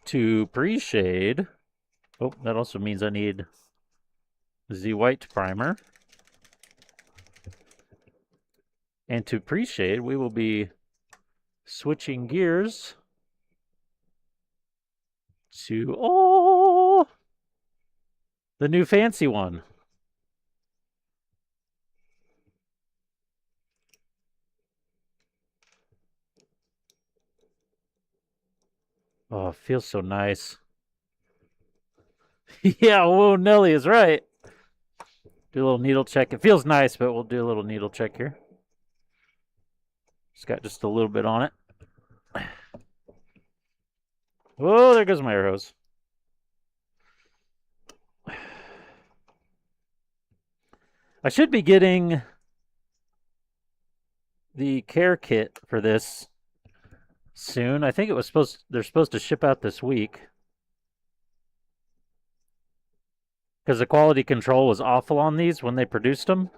to pre-shade, oh, that also means I need the white primer. And to pre-shade, we will be switching gears to the new fancy one. Oh, it feels so nice. Yeah, whoa, Nelly is right. Do a little needle check. It feels nice, but we'll do a little needle check here. It's got just a little bit on it. Whoa, there goes my air hose. I should be getting the care kit for this soon. I think it was they're supposed to ship out this week. Because the quality control was awful on these when they produced them.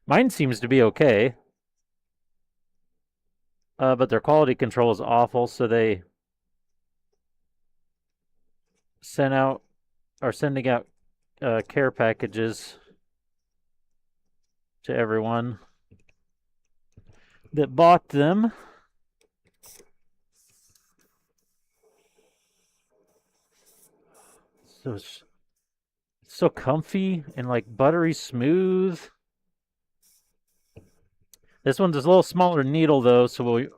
Mine seems to be okay. But their quality control is awful, so they are sending out care packages to everyone that bought them. So it's so comfy and like buttery smooth. This one's a little smaller needle though, so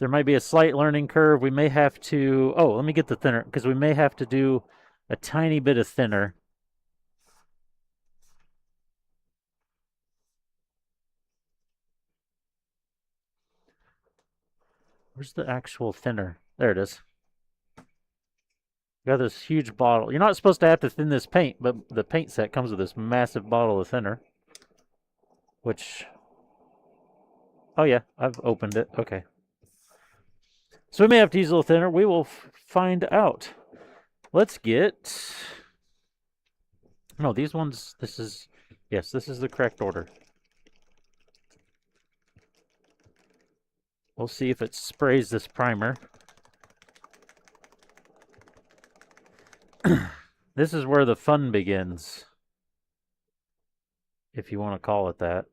there might be a slight learning curve. We may have to. Oh, let me get the thinner because we may have to do a tiny bit of thinner. Where's the actual thinner? There it is. Got this huge bottle. You're not supposed to have to thin this paint, but the paint set comes with this massive bottle of thinner. Which, oh yeah, I've opened it. Okay. So we may have to use a little thinner. We will find out. Let's get. No, these ones. Yes, this is the correct order. We'll see if it sprays this primer. This is where the fun begins, if you want to call it that.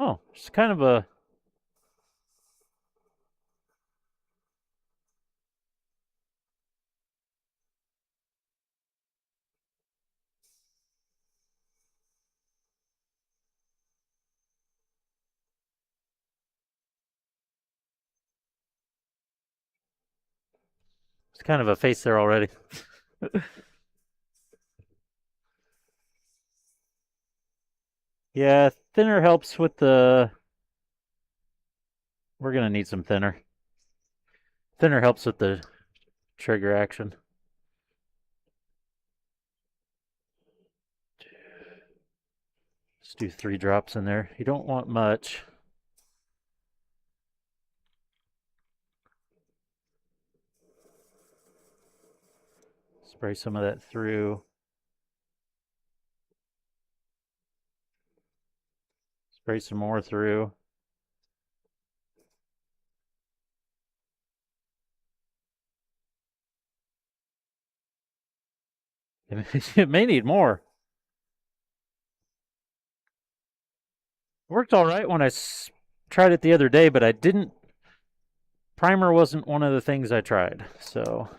Oh, it's kind of a. It's kind of a face there already. Yeah, thinner helps with the. We're gonna need some thinner. Thinner helps with the trigger action. Let's do 3 drops in there. You don't want much. Spray some of that through. Spray some more through. It may need more. It worked all right when I tried it the other day, but I didn't. Primer wasn't one of the things I tried, so.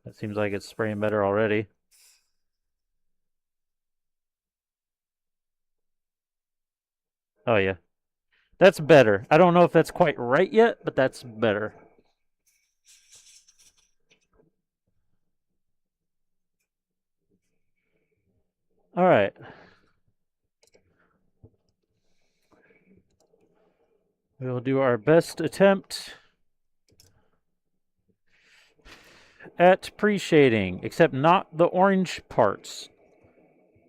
That seems like it's spraying better already. Oh, yeah. That's better. I don't know if that's quite right yet, but that's better. All right. We will do our best attempt at pre-shading, except not the orange parts.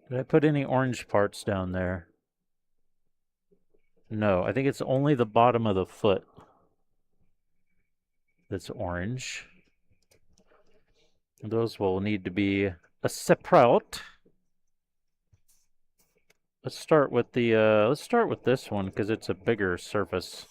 Did I put any orange parts down there? No, I think it's only the bottom of the foot that's orange. Those will need to be a separate. Let's start with this one because it's a bigger surface.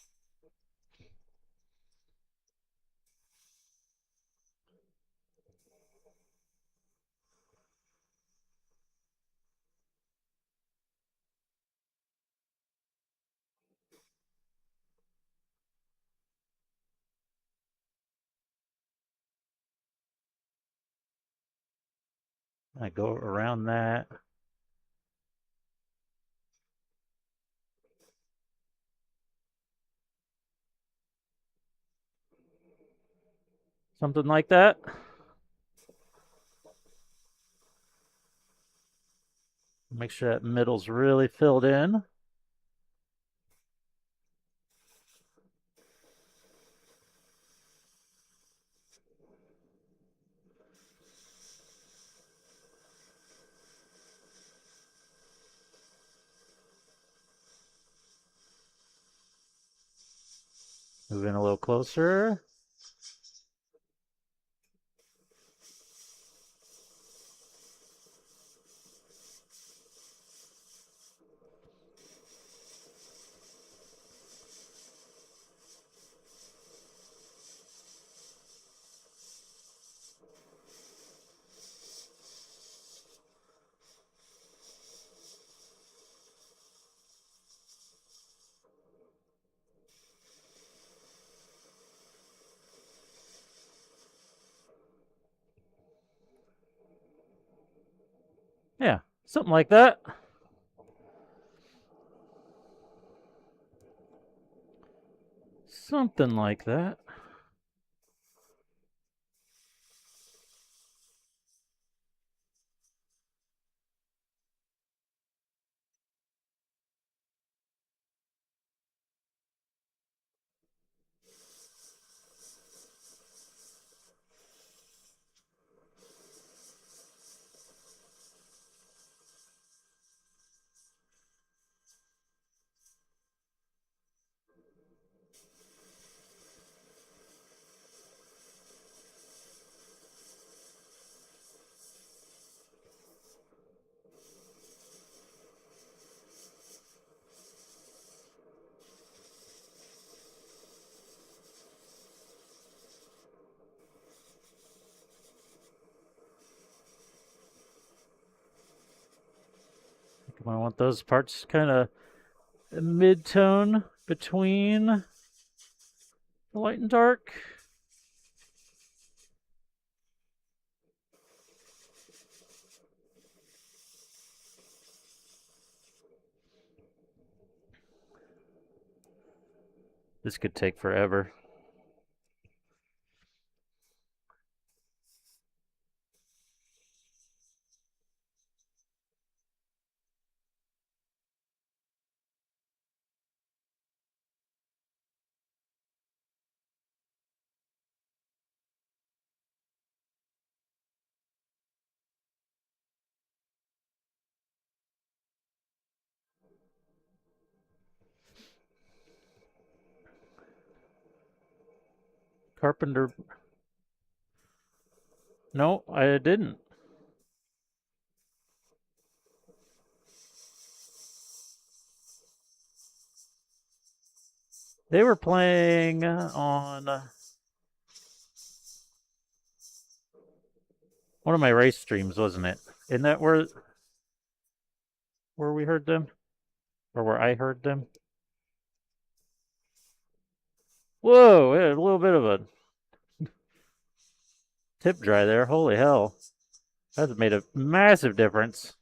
I go around that. Something like that. Make sure that middle's really filled in. Move in a little closer. Yeah, something like that. Something like that. I want those parts kind of mid-tone between the light and dark. This could take forever. Carpenter. No, I didn't. They were playing on one of my race streams, wasn't it? Isn't that where we heard them? Or where I heard them? Whoa, we had a little bit of a tip dry there. Holy hell. That's made a massive difference.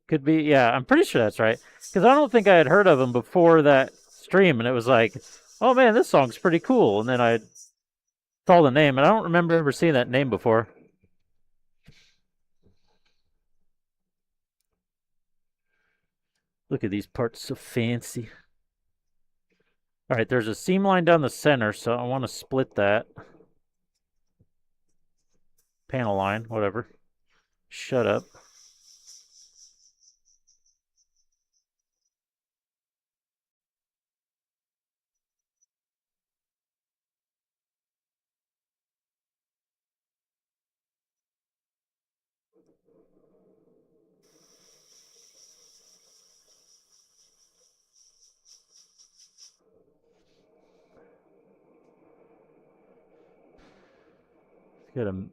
Could be, yeah, I'm pretty sure that's right. Because I don't think I had heard of them before that stream, and it was like, oh man, this song's pretty cool. And then I saw the name, and I don't remember ever seeing that name before. Look at these parts, so fancy. All right, there's a seam line down the center, so I want to split that. Panel line, whatever. Shut up. Got a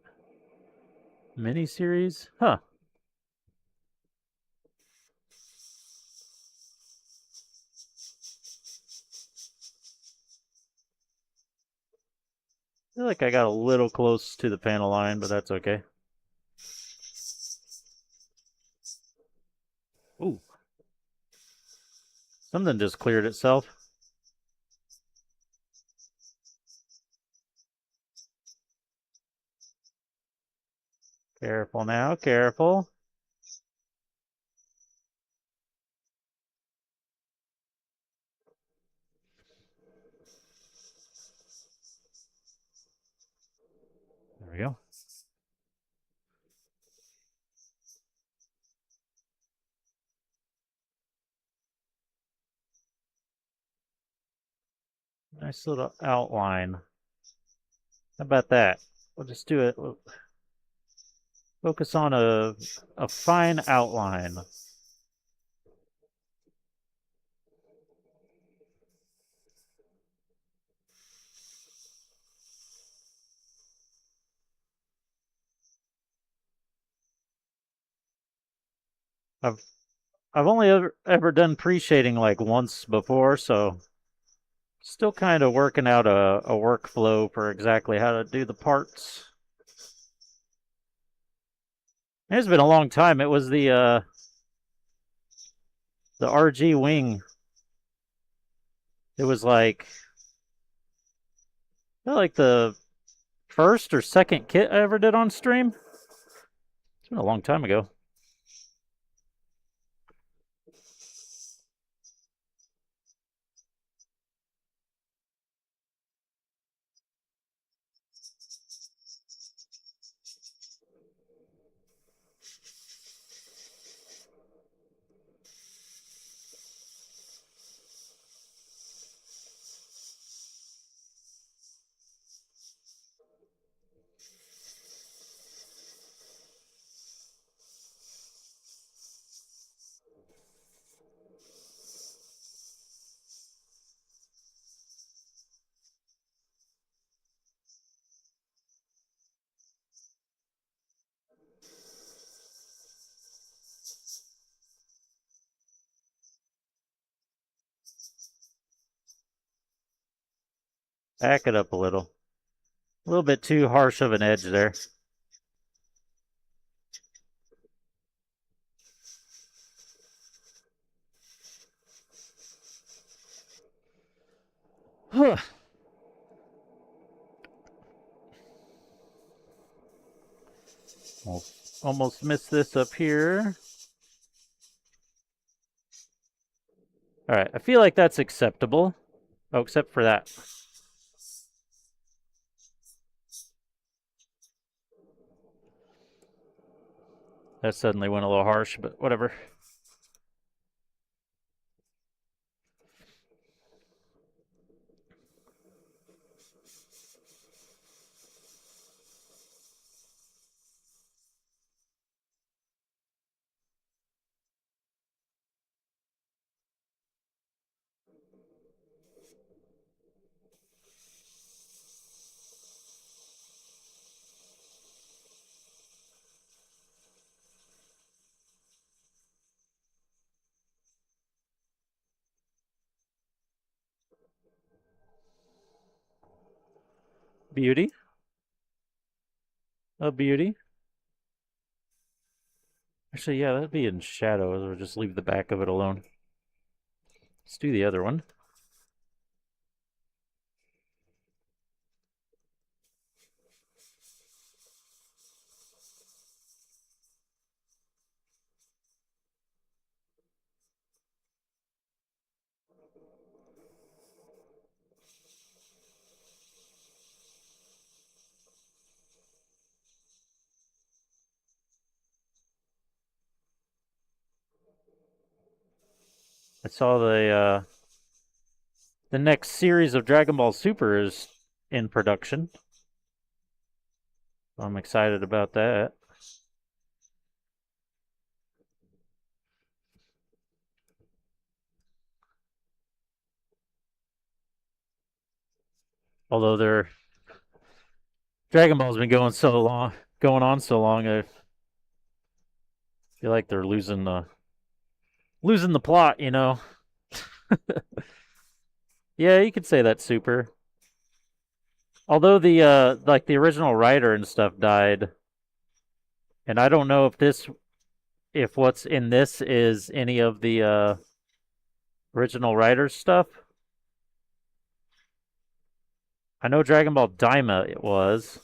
mini series? Huh. feel like I got a little close to the panel line, but that's okay. Ooh. Something just cleared itself. Careful now, careful. There we go. Nice little outline. How about that? We'll just do it. We'll focus on a fine outline. I've I've only ever done pre-shading like once before, so still kind of working out a workflow for exactly how to do the parts. It's been a long time. It was the RG wing. It was like the first or second kit I ever did on stream. It's been a long time ago. Back it up a little. A little bit too harsh of an edge there. Almost missed this up here. All right, I feel like that's acceptable. Oh, except for that. That suddenly went a little harsh, but whatever. Beauty. A beauty. Actually, yeah, that'd be in shadows, or just leave the back of it alone. Let's do the other one. I saw the next series of Dragon Ball Super is in production. I'm excited about that. Although their Dragon Ball's been going on so long, I feel like they're losing the plot, you know. Yeah, you could say that's Super. Although the like the original writer and stuff died, and I don't know if what's in this is any of the original writer's stuff. I know Dragon Ball Daima it was.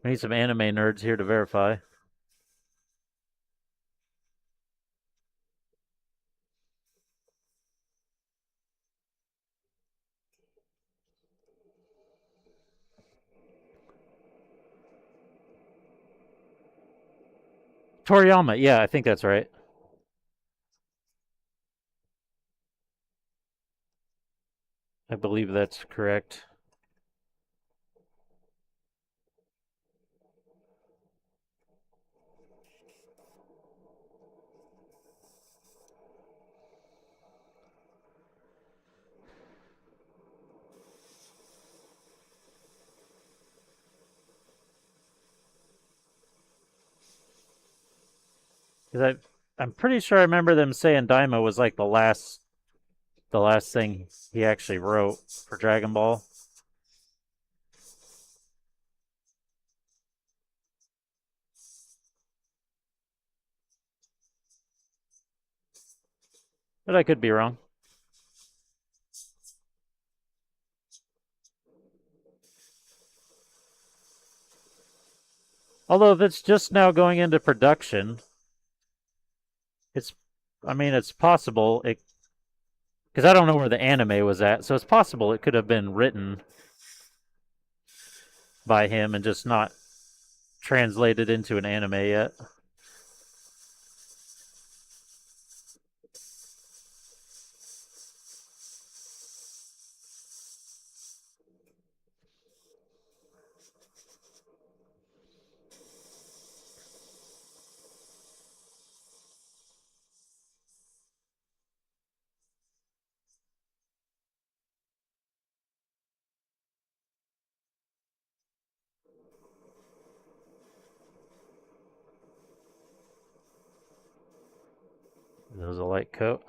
We need some anime nerds here to verify. Toriyama, yeah, I think that's right. I believe that's correct. Because I'm pretty sure I remember them saying Daima was like the last thing he actually wrote for Dragon Ball. But I could be wrong. Although if it's just now going into production, it's I mean it's possible it because I don't know where the anime was at, so it's possible it could have been written by him and just not translated into an anime yet. There was a light coat.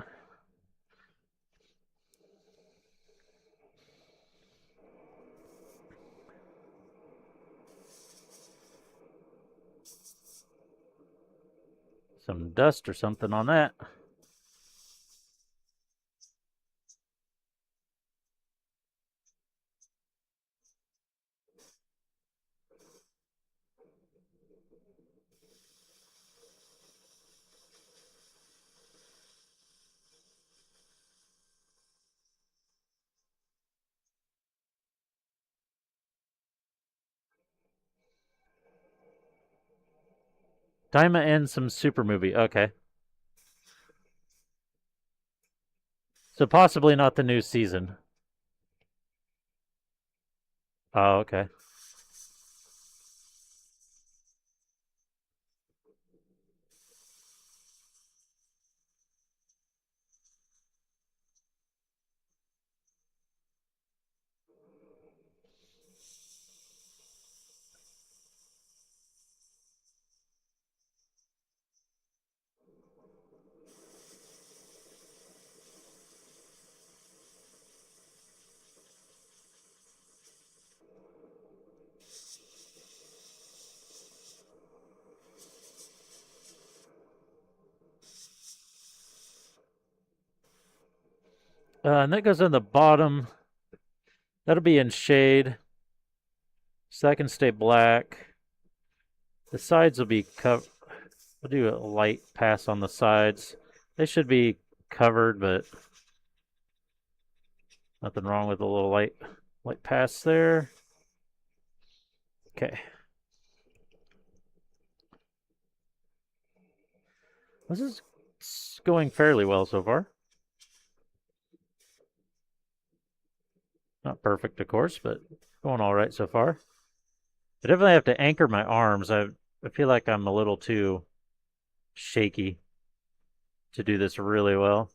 Some dust or something on that. Daima and some super movie. Okay. So possibly not the new season. Oh, okay. And that goes on the bottom. That'll be in shade. So that can stay black. The sides will be covered. We'll do a light pass on the sides. They should be covered, but nothing wrong with a little light pass there. Okay. This is going fairly well so far. Not perfect, of course, but going all right so far. I definitely have to anchor my arms. I feel like I'm a little too shaky to do this really well.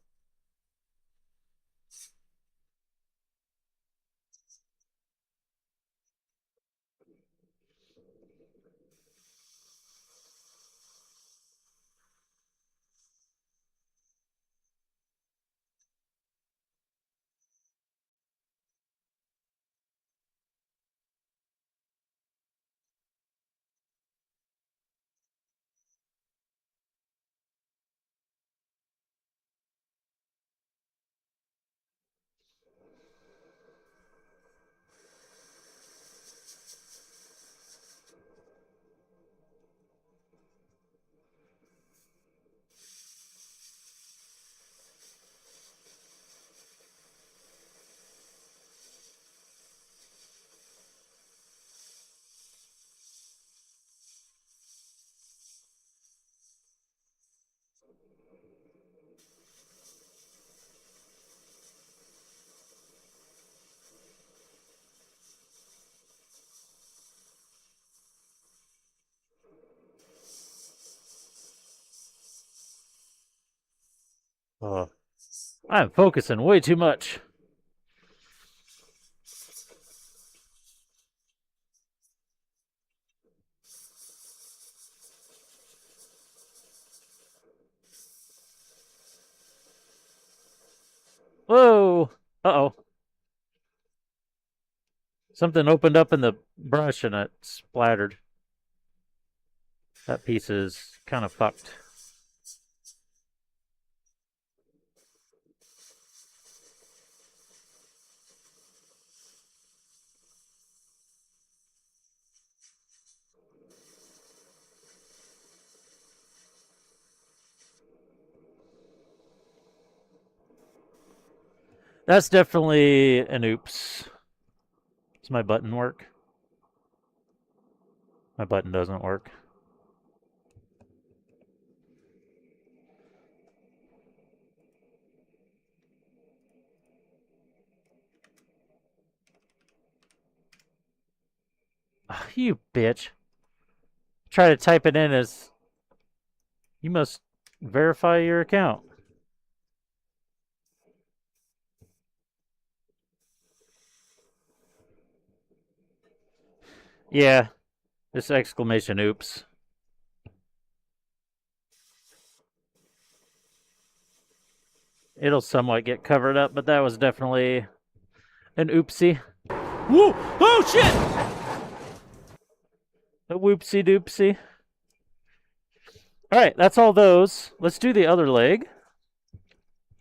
Oh, I'm focusing way too much. Whoa! Uh-oh. Something opened up in the brush and it splattered. That piece is kind of fucked. That's definitely an oops. Does my button work? My button doesn't work. Oh, you bitch. Try to type it in as you must verify your account. Yeah, this exclamation oops. It'll somewhat get covered up, but that was definitely an oopsie. Whoa! Oh shit! A whoopsie doopsie. All right, that's all those. Let's do the other leg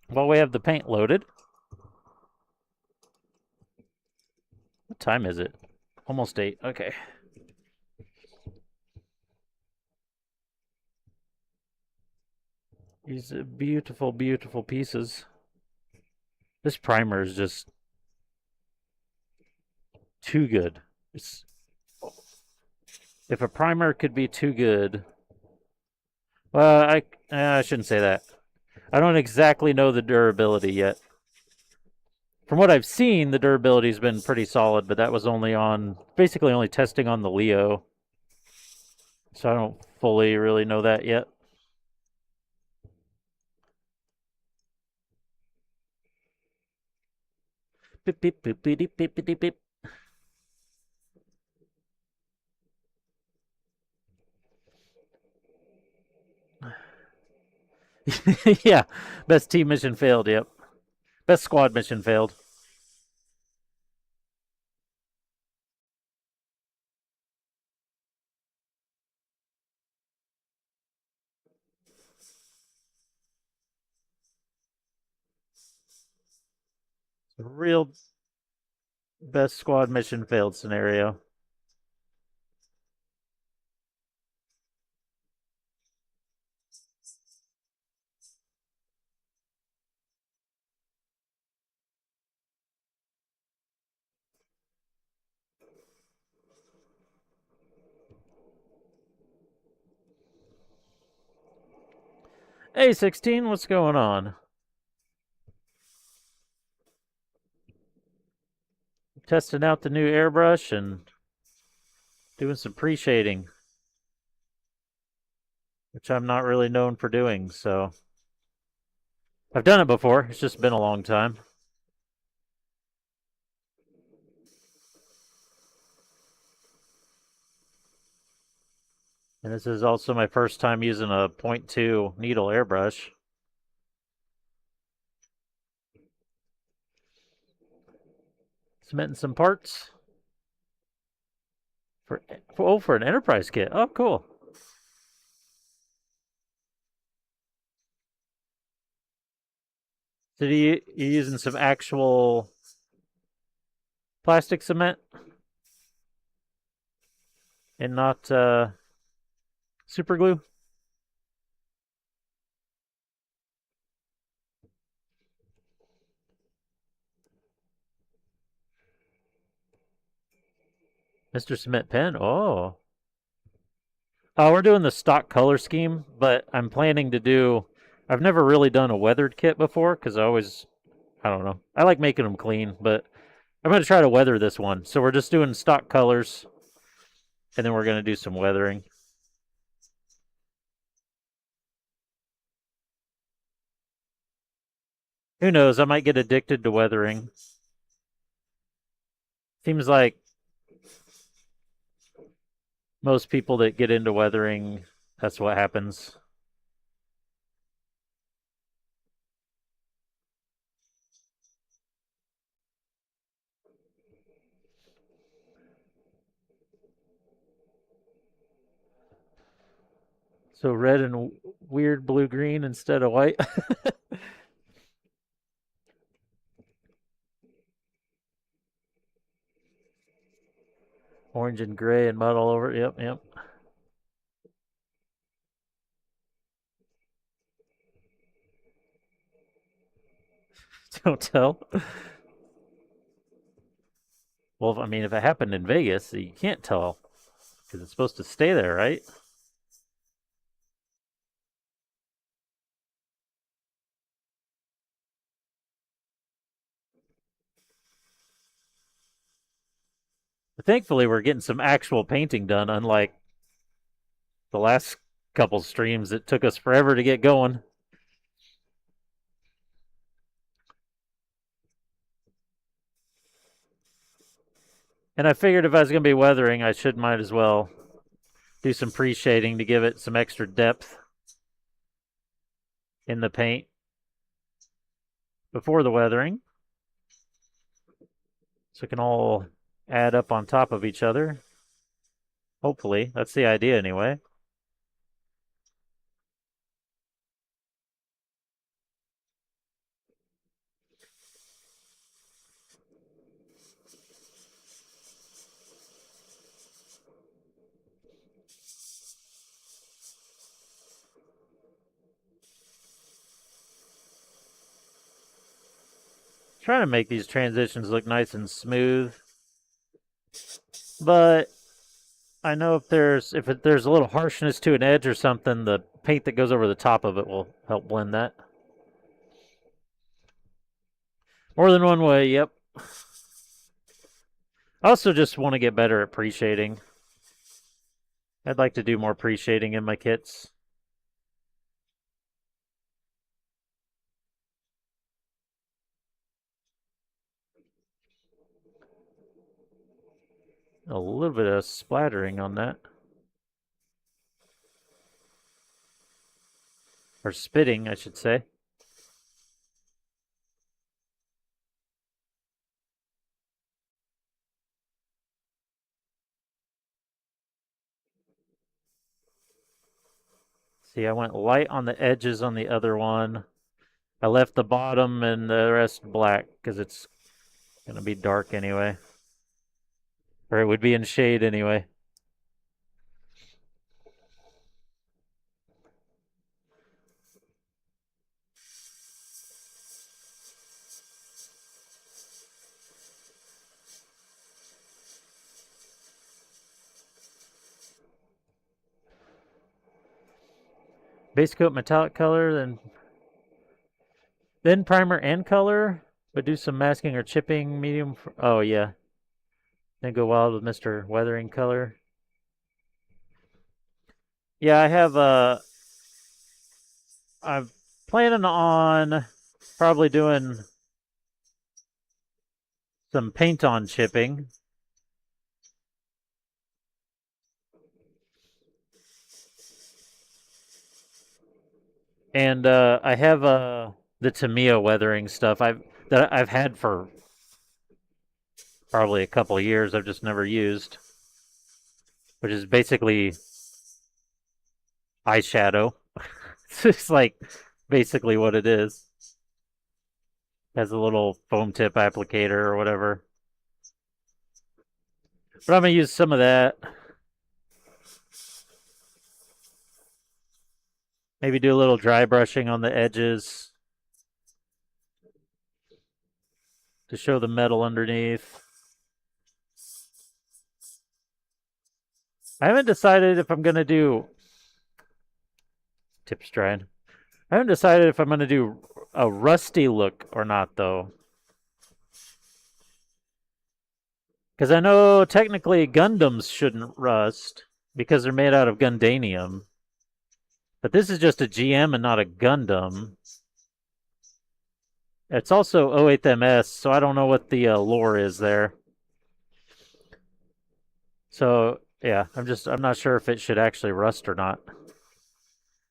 while we have the paint loaded. What time is it? Almost 8. Okay. These beautiful, beautiful pieces. This primer is just too good. It's, if a primer could be too good, well, I shouldn't say that. I don't exactly know the durability yet. From what I've seen, the durability's been pretty solid, but that was only on basically only testing on the Leo. So I don't fully really know that yet. Beep, beep, beep, beep, beep, beep, beep, beep. Yeah, best team mission failed. Yep, best squad mission failed. Real best squad mission failed scenario. Hey, 16, what's going on? Testing out the new airbrush and doing some pre-shading, which I'm not really known for doing, so I've done it before. It's just been a long time. And this is also my first time using a 0.2 needle airbrush. Cementing some parts for an enterprise kit. Oh, cool. So you using some actual plastic cement and not super glue? Mr. Cement Pen. Oh. We're doing the stock color scheme, but I'm planning to do. I've never really done a weathered kit before because I don't know. I like making them clean, but I'm going to try to weather this one. So we're just doing stock colors, and then we're going to do some weathering. Who knows? I might get addicted to weathering. Seems like most people that get into weathering, that's what happens. So red and weird blue green instead of white. Orange and gray and mud all over. Yep, yep. Don't tell. Well, I mean, if it happened in Vegas, you can't tell because it's supposed to stay there, right? But thankfully, we're getting some actual painting done, unlike the last couple streams that took us forever to get going. And I figured if I was going to be weathering, might as well do some pre-shading to give it some extra depth in the paint before the weathering. So it can all add up on top of each other. Hopefully, that's the idea anyway. Trying to make these transitions look nice and smooth. But I know if there's a little harshness to an edge or something, the paint that goes over the top of it will help blend that. More than one way, yep. I also just want to get better at pre-shading. I'd like to do more pre-shading in my kits. A little bit of splattering on that. Or spitting, I should say. See, I went light on the edges on the other one. I left the bottom and the rest black because it's going to be dark anyway. Or it would be in shade anyway. Base coat metallic color, then primer and color, but do some masking or chipping medium. Oh yeah, Then go wild with Mr. Weathering Color. Yeah, I'm planning on probably doing some paint on chipping. And I have the Tamiya weathering stuff I've had for probably a couple of years. I've just never used, which is basically eyeshadow. It's like basically what it is. Has a little foam tip applicator or whatever. But I'm gonna use some of that. Maybe do a little dry brushing on the edges to show the metal underneath. I haven't decided if I'm gonna do tips drying. I haven't decided if I'm gonna do a rusty look or not though. Because I know technically Gundams shouldn't rust because they're made out of Gundanium. But this is just a GM and not a Gundam. It's also 08MS, so I don't know what the lore is there. So yeah, I'm not sure if it should actually rust or not.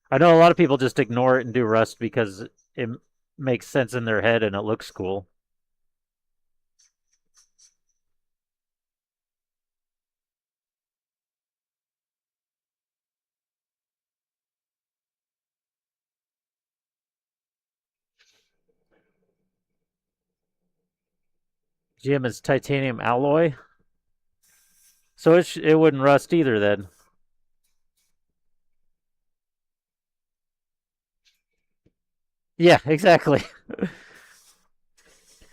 I know a lot of people just ignore it and do rust because it makes sense in their head and it looks cool. GM is titanium alloy, so it wouldn't rust either then. Yeah, exactly.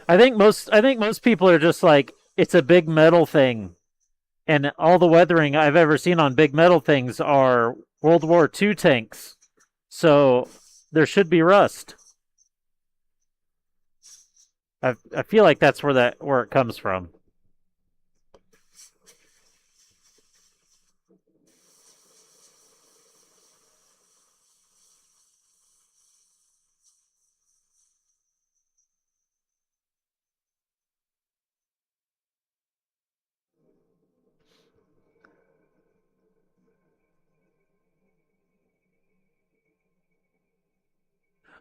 I think most people are just like it's a big metal thing, and all the weathering I've ever seen on big metal things are World War II tanks, so there should be rust. I feel like that's where it comes from.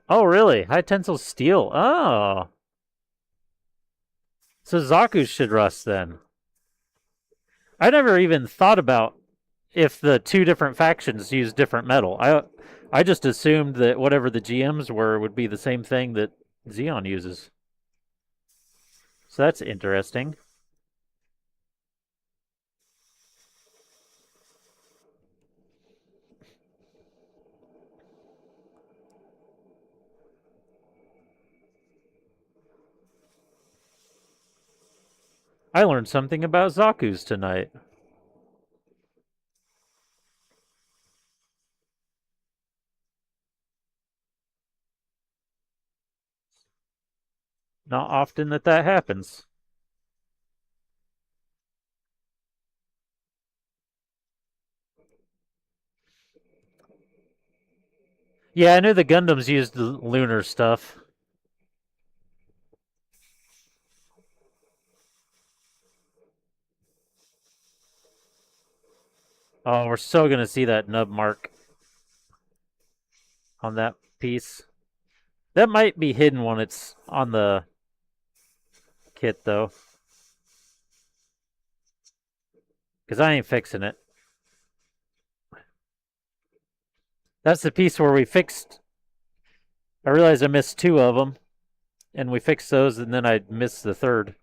Oh, really? High tensile steel. Oh, so Zaku should rust then. I never even thought about if the two different factions use different metal. I just assumed that whatever the GMs were would be the same thing that Xeon uses. So that's interesting. I learned something about Zaku's tonight. Not often that happens. Yeah, I knew the Gundams used the lunar stuff. Oh, we're so gonna see that nub mark on that piece. That might be hidden when it's on the kit, though. Because I ain't fixing it. That's the piece where we fixed. I realized I missed two of them, and we fixed those, and then I missed the third.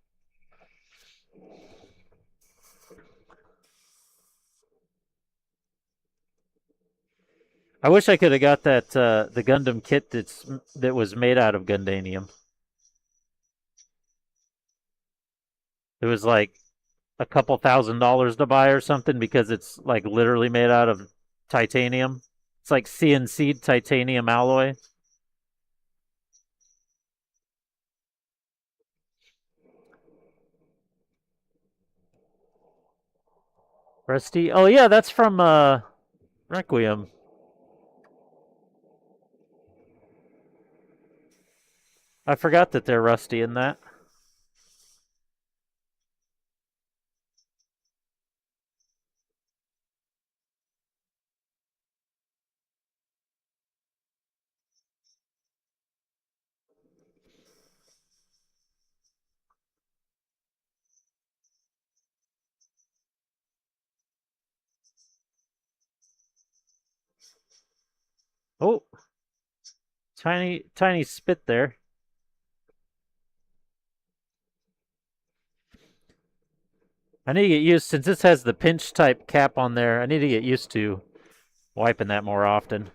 I wish I could have got that the Gundam kit that was made out of Gundanium. It was like a couple $1,000s to buy or something because it's like literally made out of titanium. It's like CNC titanium alloy. Rusty. Oh yeah, that's from Requiem. I forgot that they're rusty in that. Oh, tiny spit there. I need to get used since this has the pinch type cap on there. I need to get used to wiping that more often.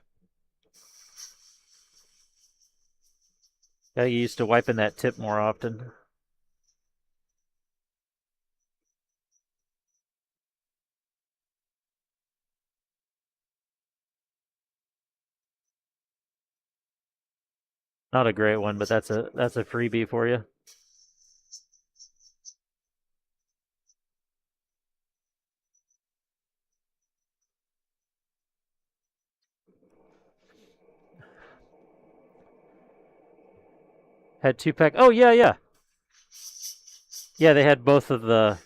Gotta get used to wiping that tip more often. Not a great one, but that's a freebie for you. Had 2-pack. Oh yeah, yeah. Yeah, they had both of the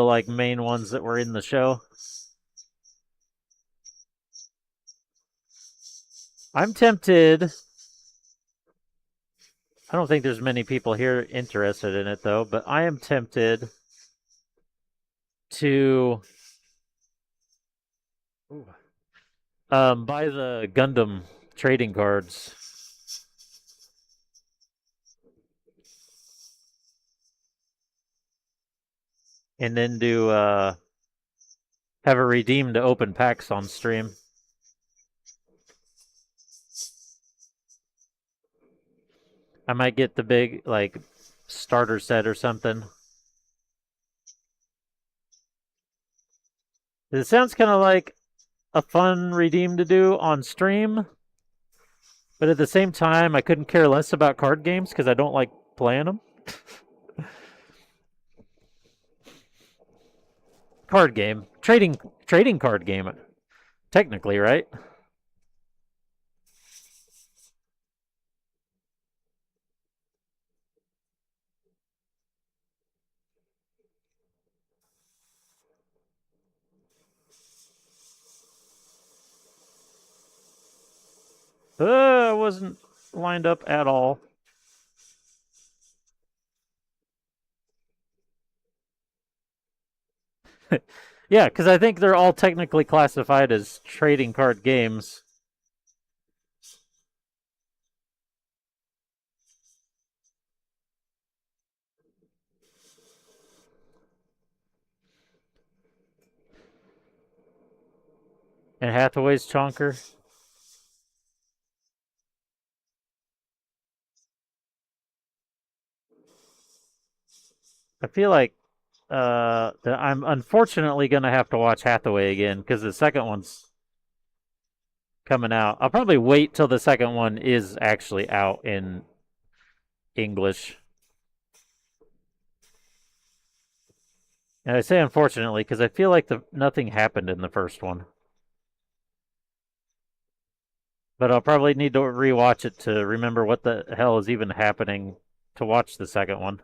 like main ones that were in the show. I'm tempted. I don't think there's many people here interested in it though, but I am tempted to buy the Gundam trading cards and then do have a redeem to open packs on stream. I might get the big like starter set or something. It sounds kind of like a fun redeem to do on stream, but at the same time, I couldn't care less about card games because I don't like playing them. Card game, trading card game, technically, right? I wasn't lined up at all. Yeah, because I think they're all technically classified as trading card games. And Hathaway's Chonker. I feel like that I'm unfortunately gonna have to watch Hathaway again because the second one's coming out. I'll probably wait till the second one is actually out in English. And I say unfortunately because I feel like nothing happened in the first one. But I'll probably need to rewatch it to remember what the hell is even happening to watch the second one.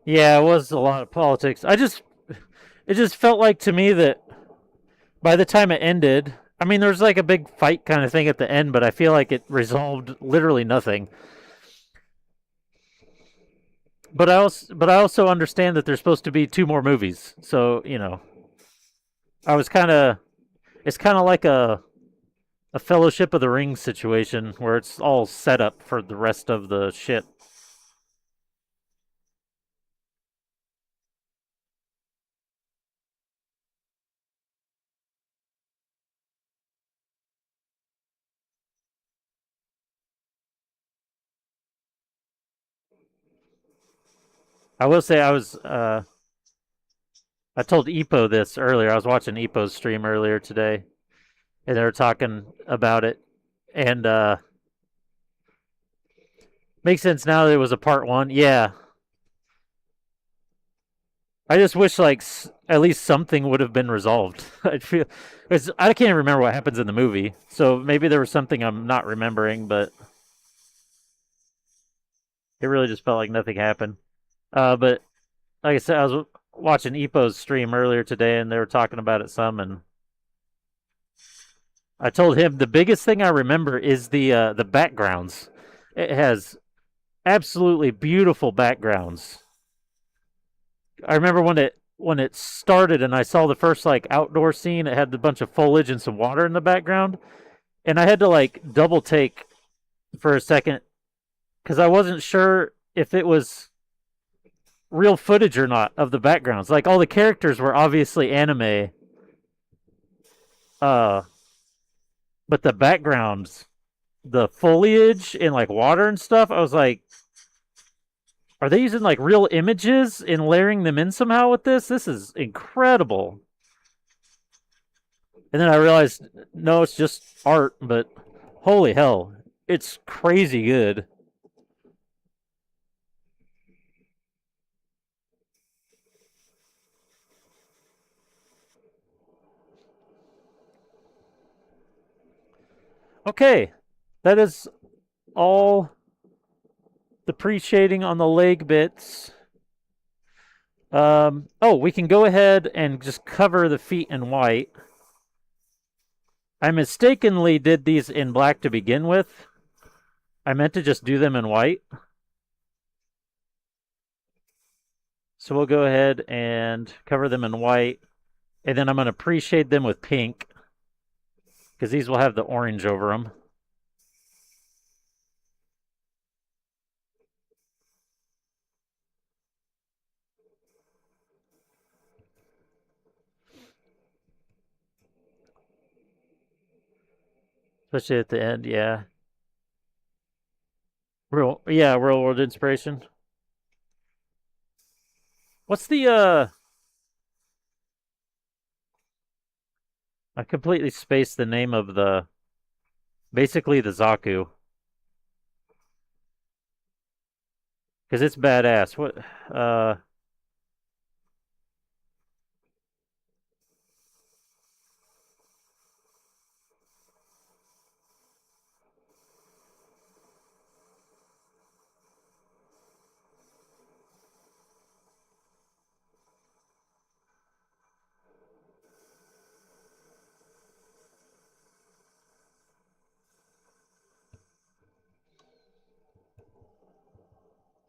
Yeah, it was a lot of politics. It just felt like to me that by the time it ended, I mean, there's like a big fight kind of thing at the end, but I feel like it resolved literally nothing. But I also understand that there's supposed to be two more movies, so I was kind of it's kind of like a Fellowship of the Ring situation where it's all set up for the rest of the shit. I will say I told Epo this earlier. I was watching Epo's stream earlier today, and they were talking about it, and makes sense now that it was a part one. Yeah, I just wish like at least something would have been resolved. I feel I can't remember what happens in the movie, so maybe there was something I'm not remembering, but it really just felt like nothing happened. But like I said, I was watching Epo's stream earlier today, and they were talking about it some, and I told him the biggest thing I remember is the backgrounds. It has absolutely beautiful backgrounds. I remember when it started and I saw the first like outdoor scene. It had a bunch of foliage and some water in the background, and I had to like double take for a second because I wasn't sure if it was real footage or not of the backgrounds. Like all the characters were obviously anime, uh, but the backgrounds, the foliage and like water and stuff, I was like, are they using like real images and layering them in somehow with this? This is incredible. And then I realized, no, it's just art, but holy hell, it's crazy good. Okay, that is all the pre-shading on the leg bits. Oh, we can go ahead and just cover the feet in white. I mistakenly did these in black to begin with. I meant to just do them in white. So we'll go ahead and cover them in white. And then I'm going to pre-shade them with pink because these will have the orange over them. Especially at the end, yeah. Real world inspiration. What's the I completely spaced the name of the basically the Zaku because it's badass. What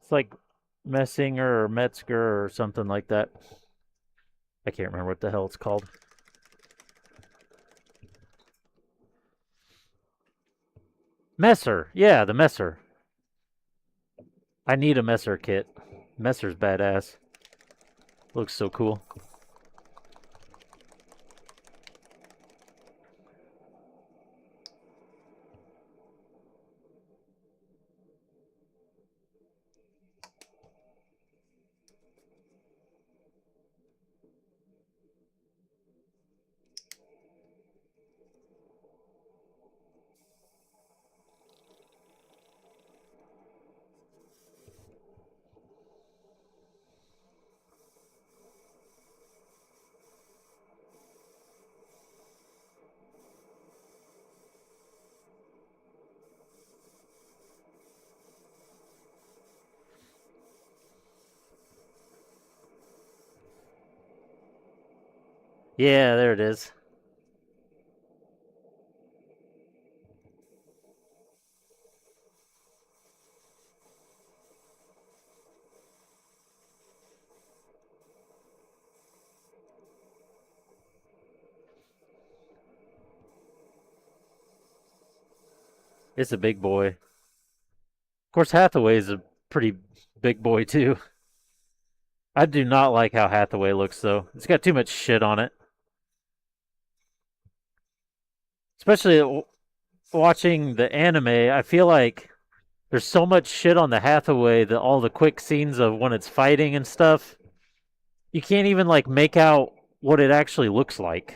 it's like Messinger or Metzger or something like that. I can't remember what the hell it's called. Messer. Yeah, the Messer. I need a Messer kit. Messer's badass. Looks so cool. Yeah, there it is. It's a big boy. Of course, Hathaway's a pretty big boy too. I do not like how Hathaway looks though. It's got too much shit on it. Especially watching the anime, I feel like There's so much shit on the Hathaway that all the quick scenes of when it's fighting and stuff, you can't even like make out what it actually looks like.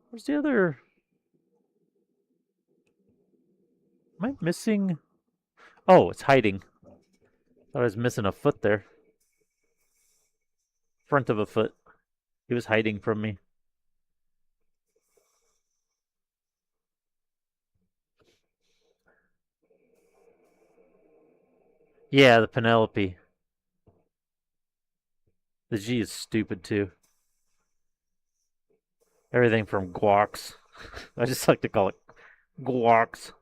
Where's the other? Am I missing? Oh, it's hiding. Thought I was missing a foot there. Front of a foot. He was hiding from me. Yeah, the Penelope. The G is stupid too. Everything from guacs. I just like to call it guacs.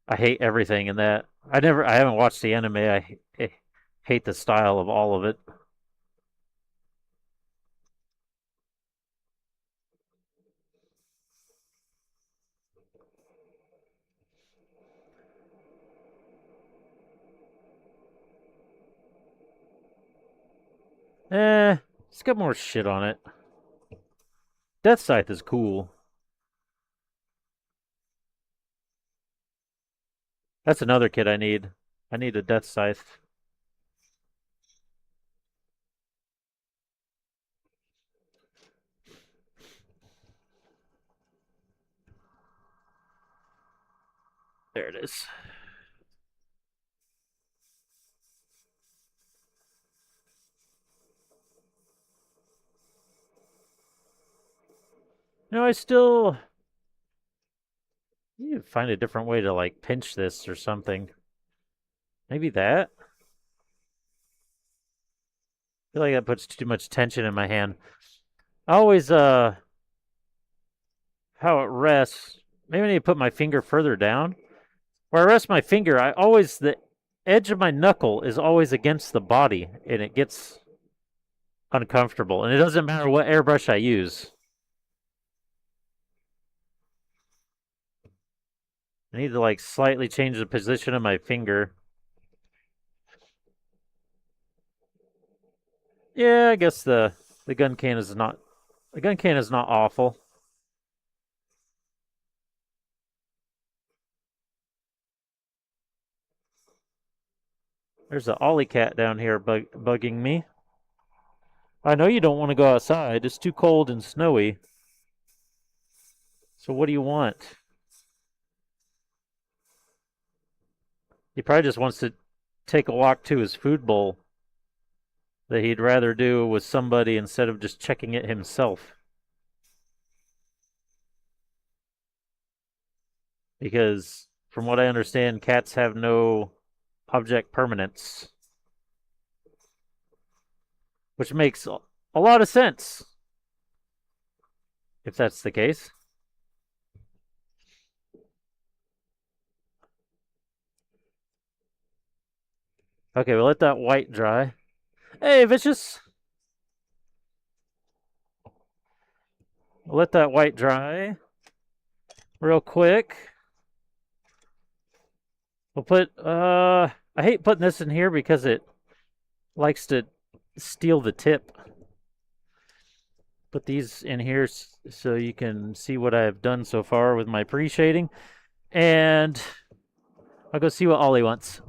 I hate everything in that. I haven't watched the anime. I hate the style of all of it. It's got more shit on it. Death Scythe is cool. That's another kit I need. I need a Death Scythe. There it is. No, I still need to find a different way to like pinch this or something. Maybe that? I feel like that puts too much tension in my hand. I always how it rests. Maybe I need to put my finger further down. Where I rest my finger, the edge of my knuckle is always against the body and it gets uncomfortable. And it doesn't matter what airbrush I use. I need to like slightly change the position of my finger. Yeah, I guess the gun can is not awful. There's an Ollie cat down here bugging me. I know you don't want to go outside. It's too cold and snowy. So what do you want? He probably just wants to take a walk to his food bowl that he'd rather do with somebody instead of just checking it himself. Because from what I understand, cats have no object permanence, which makes a lot of sense if that's the case. Okay, we'll let that white dry. Hey, Vicious! We'll let that white dry real quick. We'll put, I hate putting this in here because it likes to steal the tip. Put these in here so you can see what I've done so far with my pre-shading. And I'll go see what Ollie wants.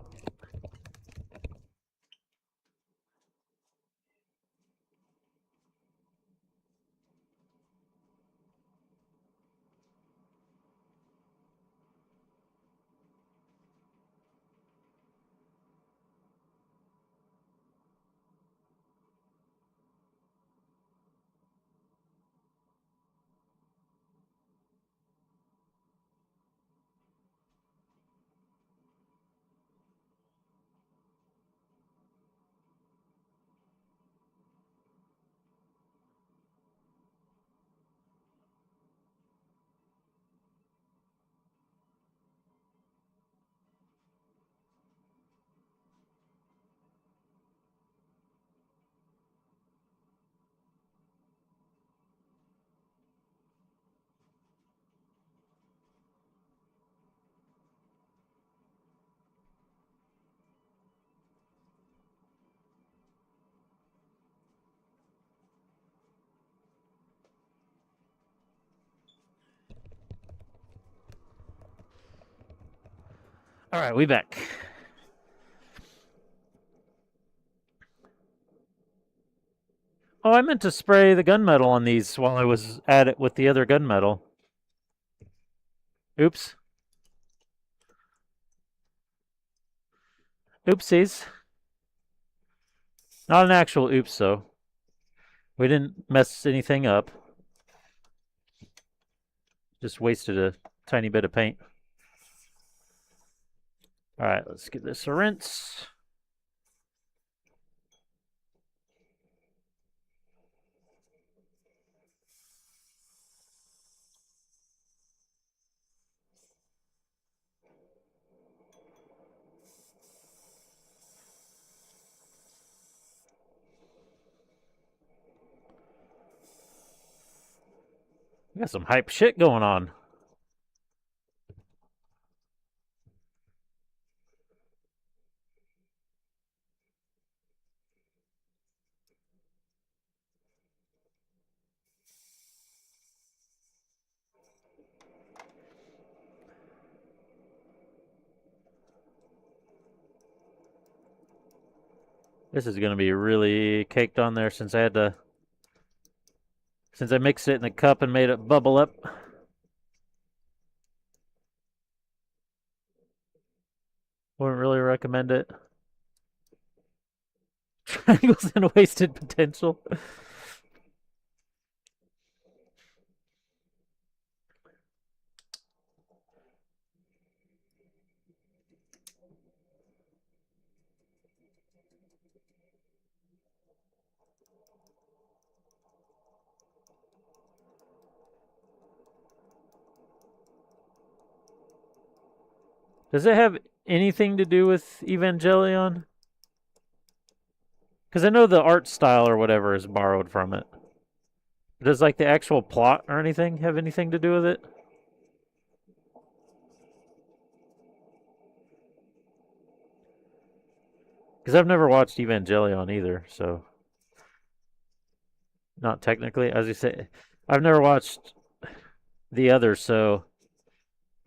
All right, we back. Oh, I meant to spray the gunmetal on these while I was at it with the other gunmetal. Oops. Oopsies. Not an actual oops, though. We didn't mess anything up. Just wasted a tiny bit of paint. All right, let's give this a rinse. We got some hype shit going on. This is going to be really caked on there since I mixed it in the cup and made it bubble up. Wouldn't really recommend it. Triangles and wasted potential. Does it have anything to do with Evangelion? Because I know the art style or whatever is borrowed from it. Does like the actual plot or anything have anything to do with it? Because I've never watched Evangelion either, so not technically. As you say, I've never watched the other, so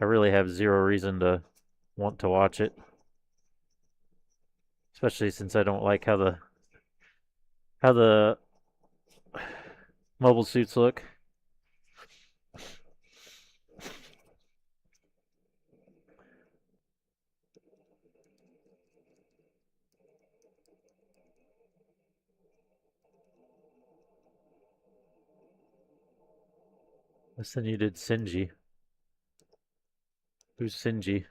I really have zero reason to want to watch it. Especially since I don't like how the mobile suits look. Less than you did Sinji. Who's Sinji?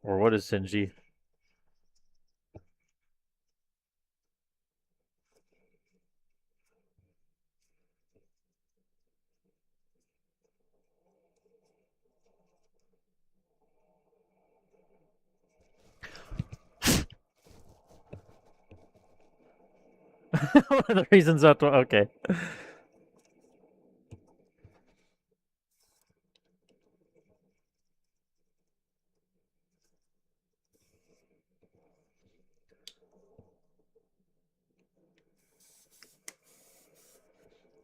Or what is Sinji? One of the reasons not to. Okay.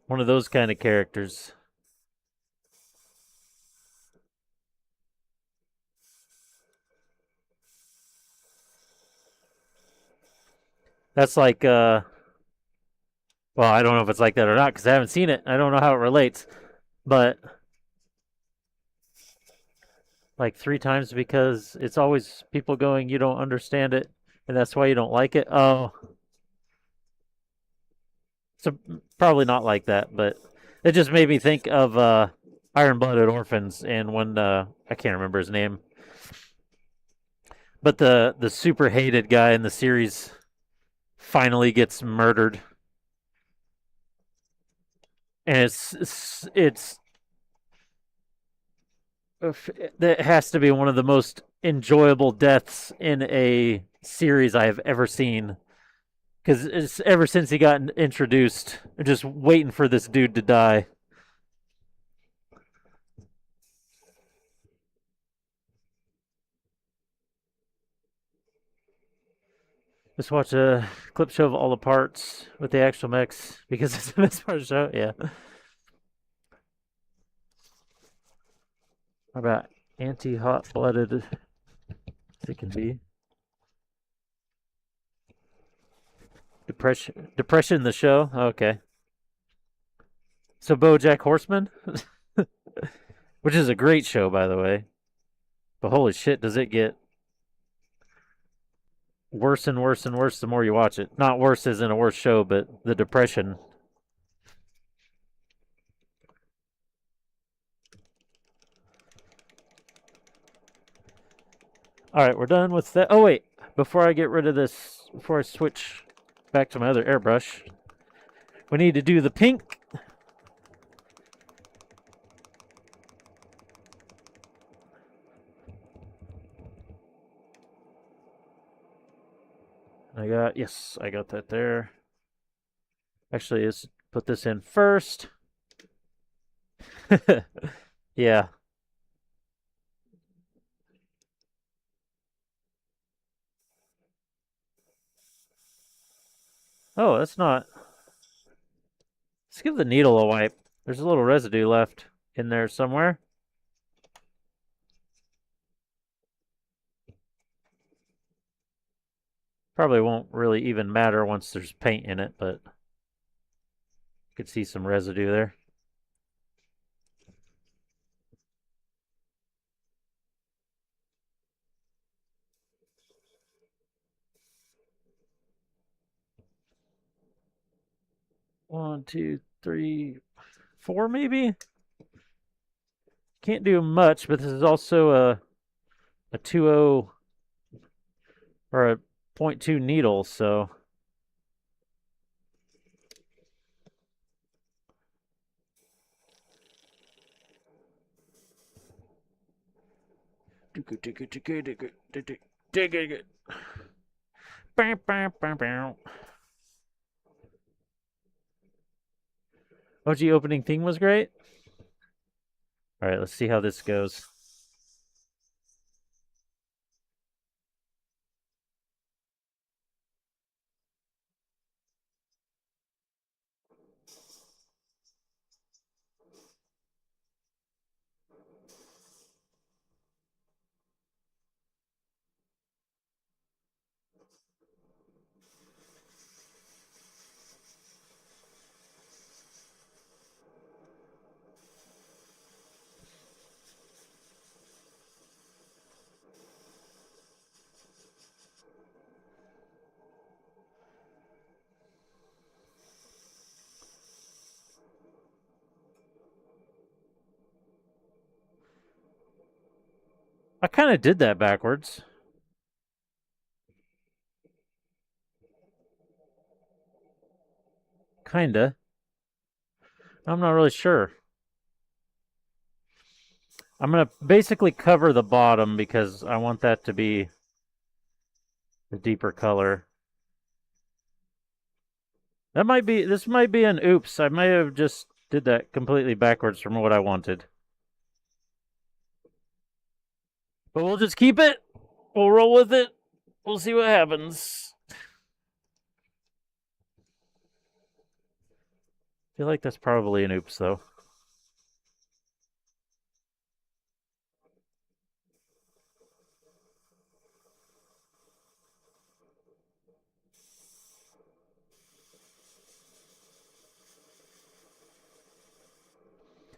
One of those kind of characters. That's like, well, I don't know if it's like that or not because I haven't seen it. I don't know how it relates. But like 3 times because it's always people going, you don't understand it, and that's why you don't like it. Oh, so probably not like that, but it just made me think of Iron-Blooded Orphans, and when I can't remember his name, but the super hated guy in the series finally gets murdered, and it's that has to be one of the most enjoyable deaths in a series I have ever seen. Because it's ever since he got introduced, I'm just waiting for this dude to die. Just watch a clip show of all the parts with the actual mechs because it's the best part of the show. Yeah. How about anti-hot blooded as it can be? Depression the show? Okay. So BoJack Horseman? Which is a great show, by the way. But holy shit, does it get worse and worse and worse the more you watch it. Not worse as in a worse show, but the depression. All right, we're done with that. Oh, wait. Before I get rid of this, before I switch back to my other airbrush, we need to do the pink. Yes, I got that there. Actually, let's put this in first. Yeah. Oh, that's not. Let's give the needle a wipe. There's a little residue left in there somewhere. Probably won't really even matter once there's paint in it, but you could see some residue there. One, two, three, four, maybe? Can't do much, but this is also a 2.0 or a .2 needle, so OG opening theme was great. All right, let's see how this goes. I kind of did that backwards. Kinda. I'm not really sure. I'm going to basically cover the bottom because I want that to be the deeper color. This might be an oops. I may have just did that completely backwards from what I wanted. But we'll just keep it. We'll roll with it. We'll see what happens. I feel like that's probably an oops, though.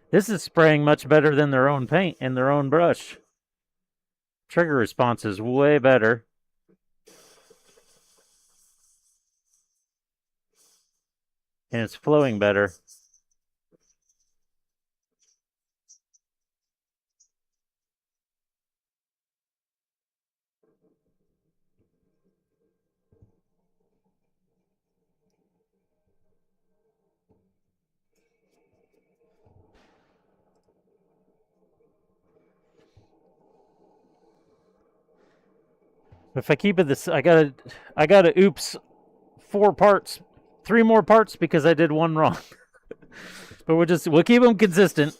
This is spraying much better than their own paint and their own brush. Trigger response is way better. And it's flowing better. If I keep it this, I gotta oops 4 parts, 3 more parts because I did one wrong. But we'll keep them consistent.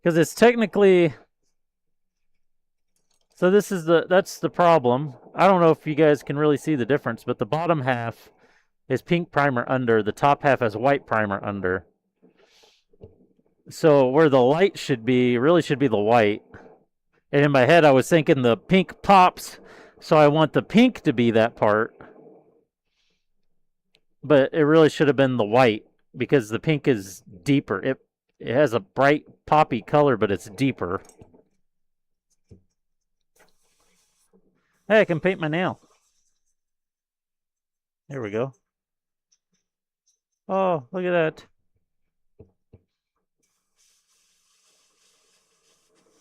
Because it's technically So that's the problem. I don't know if you guys can really see the difference, but the bottom half is pink primer under, the top half has white primer under. So where the light should be, really should be the white. And in my head, I was thinking the pink pops, so I want the pink to be that part. But it really should have been the white because the pink is deeper. It has a bright poppy color, but it's deeper. Hey, I can paint my nail. There we go. Oh, look at that.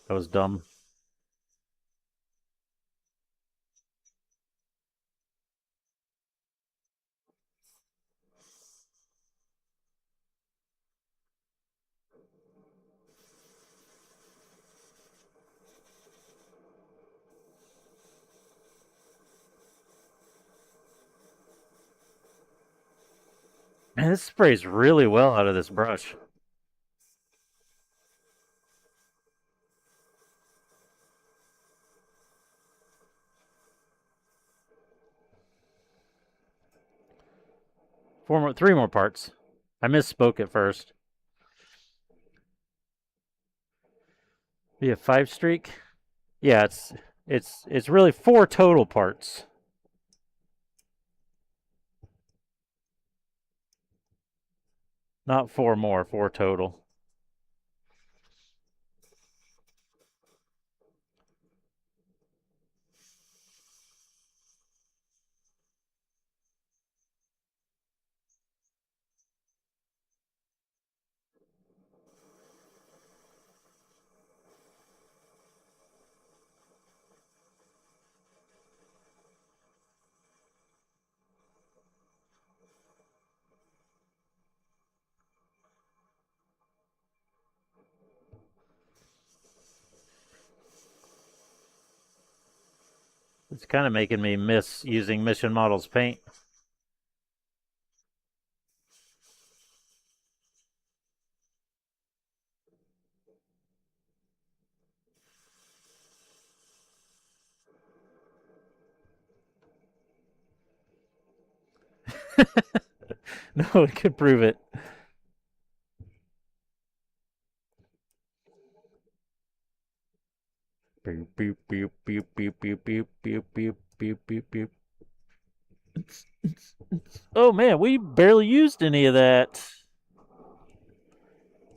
That was dumb. Man, this sprays really well out of this brush. Three more parts. I misspoke at first. We have 5 streak. Yeah, it's really 4 total parts. Not 4 more, 4 total. It's kind of making me miss using Mission Models paint. No, it could prove it. Beep, beep, beep, beep, beep, beep, beep, beep, beep, beep, beep, beep. Oh man, we barely used any of that.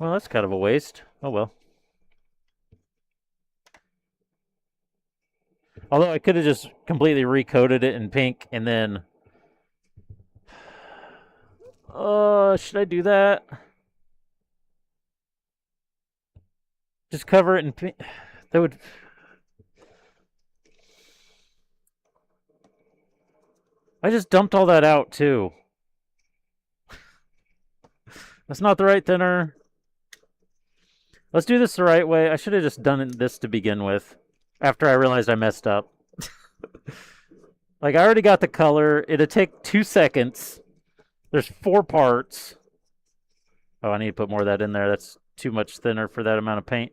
Well, that's kind of a waste. Oh well. Although I could have just completely recoated it in pink and then... should I do that? Just cover it in pink? That would... I just dumped all that out too. That's not the right thinner. Let's do this the right way. I should have just done this to begin with. After I realized I messed up. Like, I already got the color. It'd take 2 seconds. There's 4 parts. Oh, I need to put more of that in there. That's too much thinner for that amount of paint.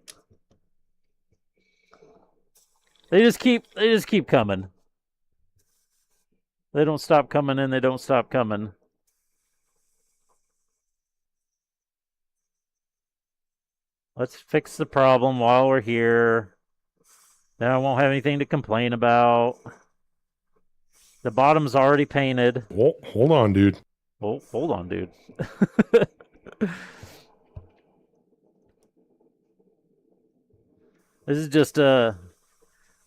They just keep coming. They don't stop coming in. They don't stop coming. Let's fix the problem while we're here. Then I won't have anything to complain about. The bottom's already painted. Well, hold on, dude. Oh, hold on, dude. This is just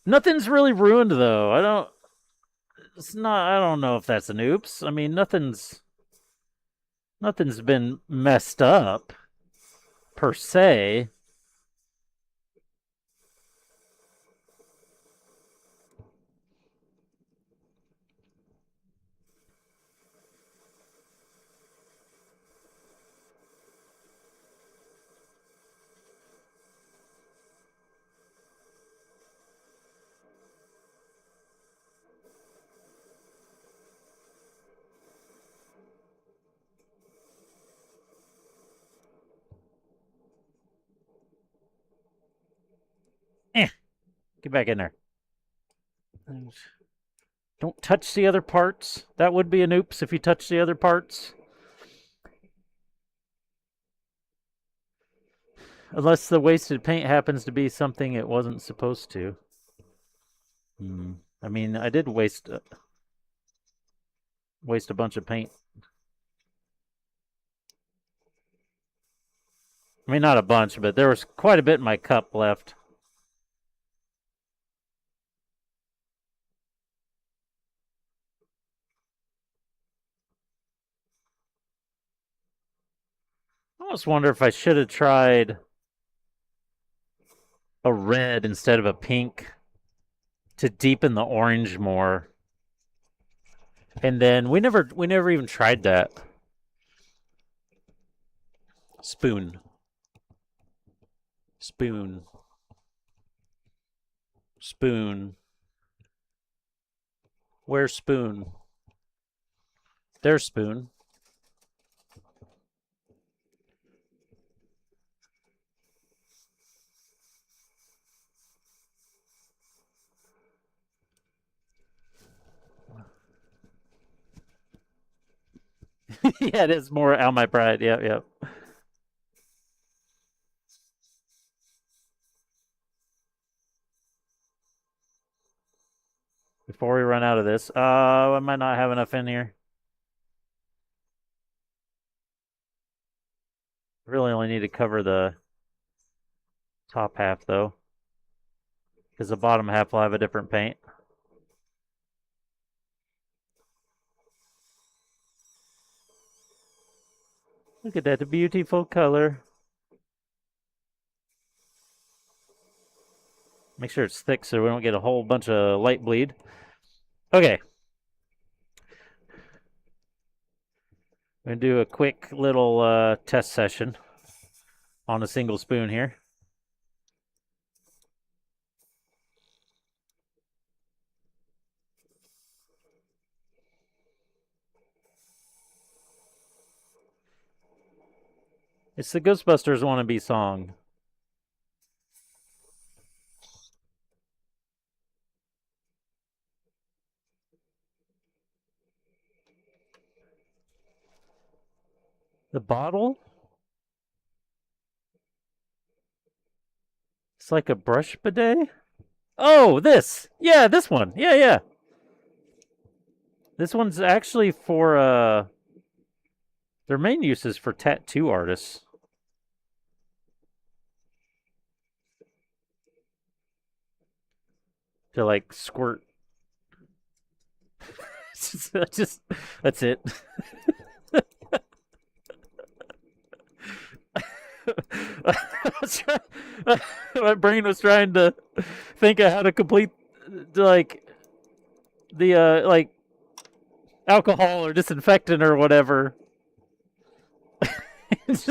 nothing's really ruined though. I don't know if that's an oops. I mean, nothing's been messed up per se. Eh, get back in there. Don't touch the other parts. That would be an oops if you touch the other parts. Unless the wasted paint happens to be something it wasn't supposed to. I mean, I did waste a bunch of paint. I mean, not a bunch, but there was quite a bit in my cup left. I almost wonder if I should have tried a red instead of a pink to deepen the orange more. And then we never even tried that. Spoon. Spoon. Spoon. Where's Spoon? There's Spoon. Yeah, it is more out my pride. Yep, yep. Before we run out of this, I might not have enough in here. Really only need to cover the top half though, because the bottom half will have a different paint. Look at that beautiful color. Make sure it's thick so we don't get a whole bunch of light bleed. Okay. I'm going to do a quick little test session on a single spoon here. It's the Ghostbusters Wannabe song. The bottle? It's like a brush bidet? Oh, this! Yeah, this one. Yeah, yeah. This one's actually for, their main use is for tattoo artists. To, like, squirt. just that's it. My brain was trying to think of how to complete, like, the like alcohol or disinfectant or whatever. It's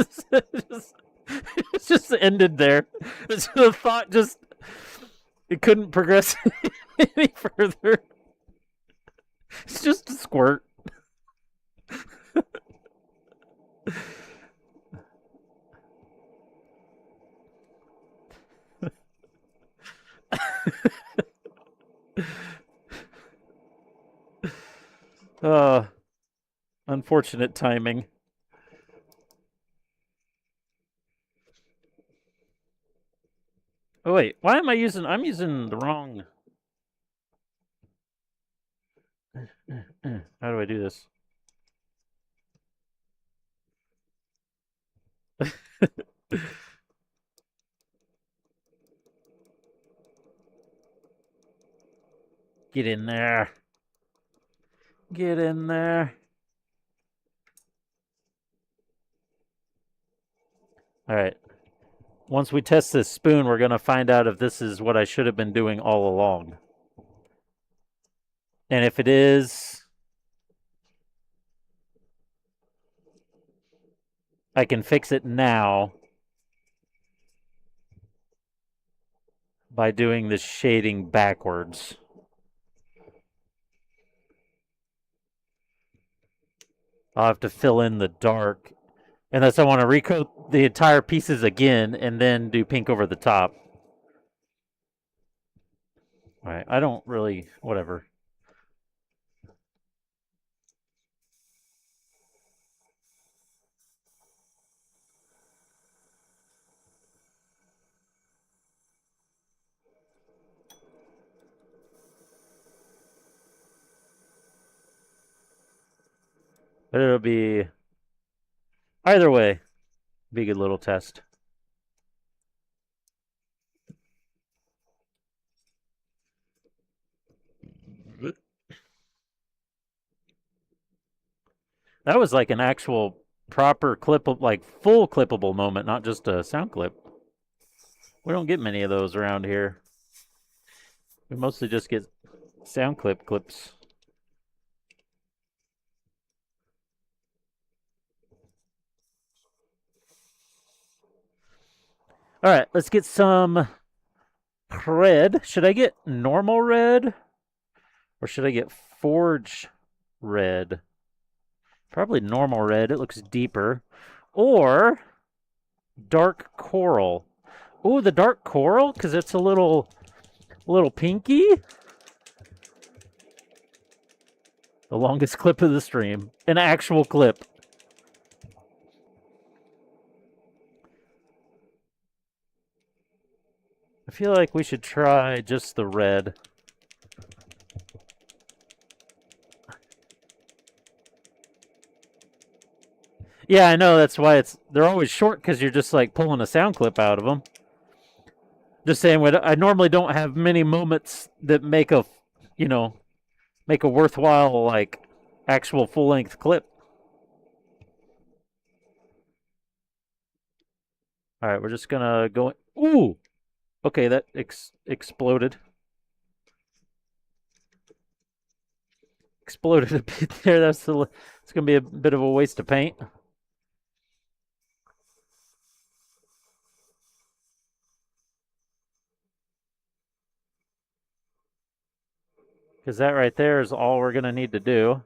just ended there. The thought just it couldn't progress any further. It's just a squirt. Unfortunate timing. Oh wait, why am I using? I'm using the wrong. How do I do this? Get in there. Get in there. All right. Once we test this spoon, we're going to find out if this is what I should have been doing all along. And if it is, I can fix it now by doing the shading backwards. I'll have to fill in the dark. Unless I want to recoat the entire pieces again and then do pink over the top. Alright, I don't really... Whatever. But it'll be... Either way, be a good little test. That was like an actual proper clip of, like, full clippable moment, not just a sound clip. We don't get many of those around here. We mostly just get sound clips. All right, let's get some red. Should I get normal red? Or should I get forge red? Probably normal red. It looks deeper. Or dark coral. Ooh, the dark coral, because it's a little pinky. The longest clip of the stream. An actual clip. I feel like we should try just the red. Yeah, I know. That's why they're always short, because you're just like pulling a sound clip out of them. Just saying, I normally don't have many moments that make a worthwhile, like, actual full-length clip. All right, we're just gonna go. Ooh, okay, that exploded. Exploded a bit there. It's gonna be a bit of a waste of paint. Because that right there is all we're gonna need to do.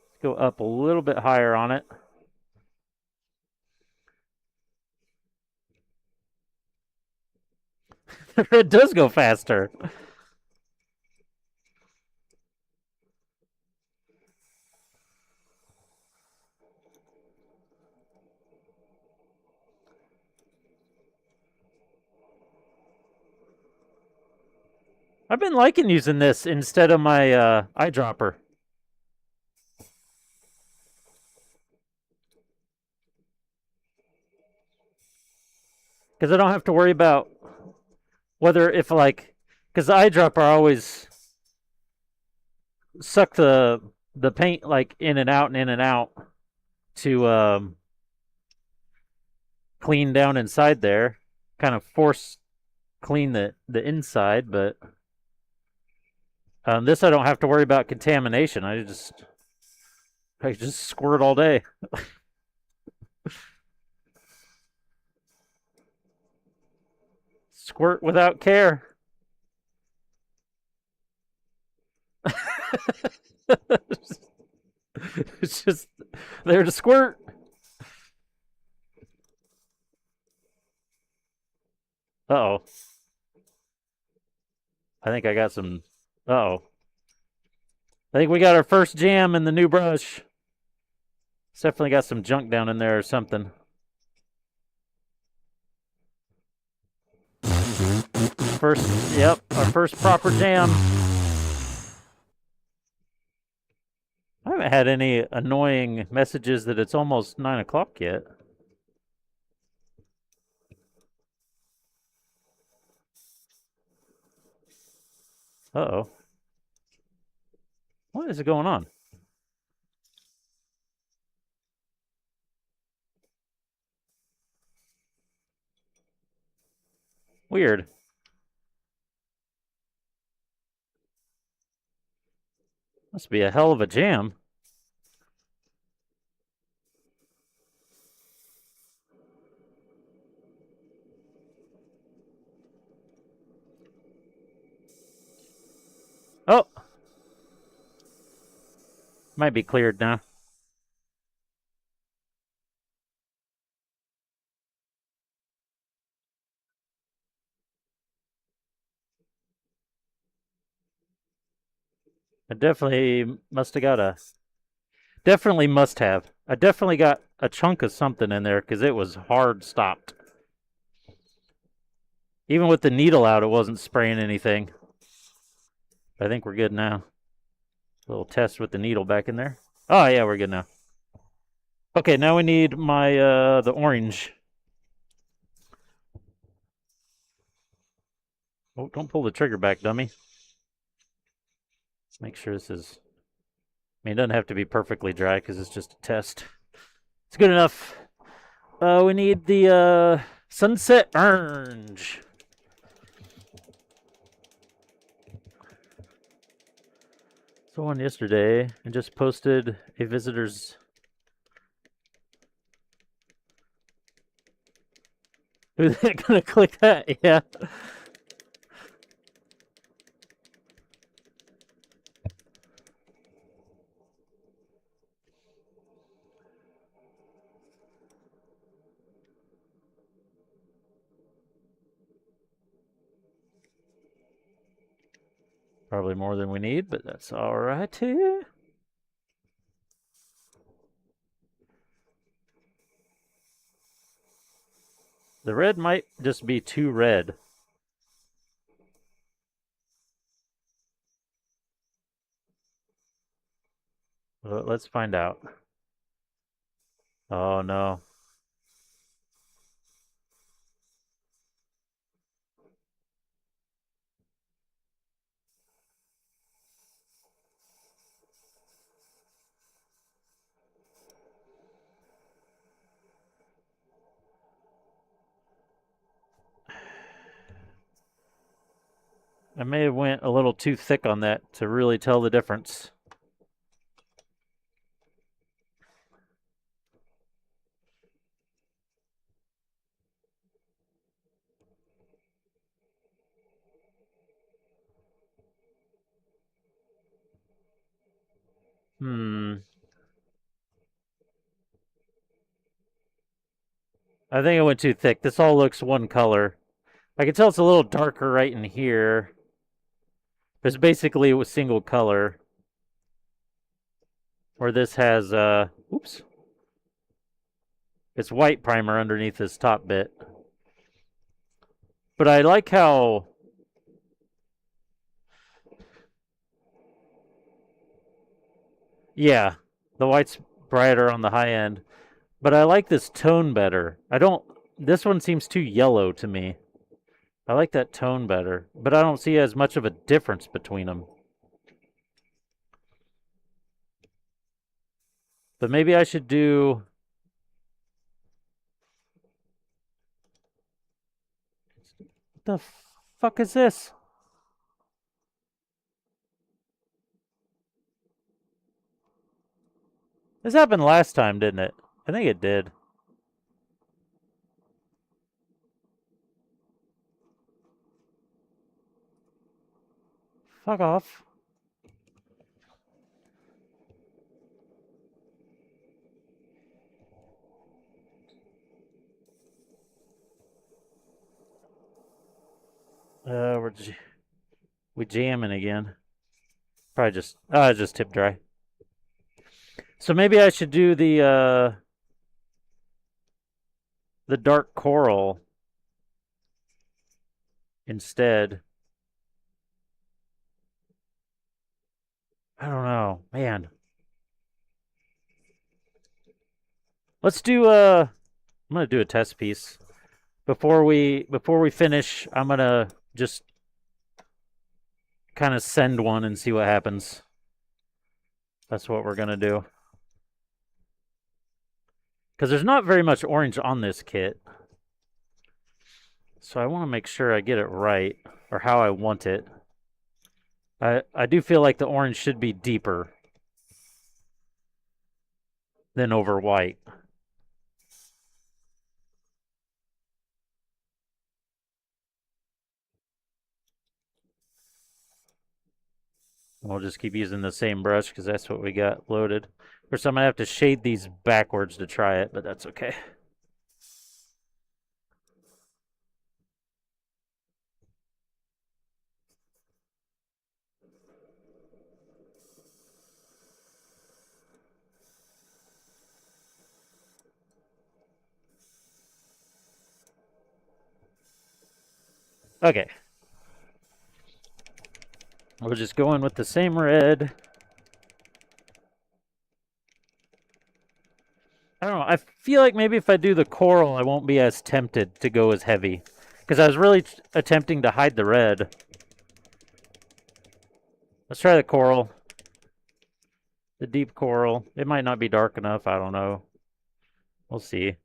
Let's go up a little bit higher on it. The red does go faster. I've been liking using this instead of my eyedropper. Because I don't have to worry about whether if, like, because the eyedropper always suck the paint, like, in and out and in and out to clean down inside there, kind of force clean the inside. But this, I don't have to worry about contamination. I just squirt all day. Squirt without care. It's just there to squirt. Uh-oh. I think I got some... Uh-oh. I think we got our first jam in the new brush. It's definitely got some junk down in there or something. Yep, our first proper jam. I haven't had any annoying messages that it's almost 9 o'clock yet. Uh-oh. What is going on? Weird. Must be a hell of a jam. Oh! Might be cleared now. I definitely must have got a. Definitely must have. I definitely got a chunk of something in there because it was hard stopped. Even with the needle out, it wasn't spraying anything. I think we're good now. A little test with the needle back in there. Oh yeah, we're good now. Okay, now we need my the orange. Oh, don't pull the trigger back, dummy. Let's make sure this is. I mean, it doesn't have to be perfectly dry because it's just a test. It's good enough. We need the sunset orange. So one yesterday, I just posted a visitor's. Who's gonna click that? Yeah. Probably more than we need, but that's all right too. The red might just be too red. Well, let's find out. Oh no. I may have went a little too thick on that to really tell the difference. Hmm. I think I went too thick. This all looks one color. I can tell it's a little darker right in here. It's basically a single color. Where this has oops. It's white primer underneath this top bit. But I like how yeah, the white's brighter on the high end. But I like this tone better. I don't this one seems too yellow to me. I like that tone better, but I don't see as much of a difference between them. But maybe I should do. What the fuck is this? This happened last time, didn't it? I think it did. Fuck off. We jamming again. Probably just tip dry. So maybe I should do the dark coral instead. I don't know, man. Let's do I'm gonna do a test piece before we finish. I'm gonna just kind of send one and see what happens. That's what we're gonna do. Because there's not very much orange on this kit. So I want to make sure I get it right, or how I want it. I do feel like the orange should be deeper than over white. We'll just keep using the same brush because that's what we got loaded. Or so I'm going to have to shade these backwards to try it, but that's okay. Okay. We'll just go in with the same red. I don't know. I feel like maybe if I do the coral, I won't be as tempted to go as heavy. Because I was really attempting to hide the red. Let's try the coral. The deep coral. It might not be dark enough. I don't know. We'll see.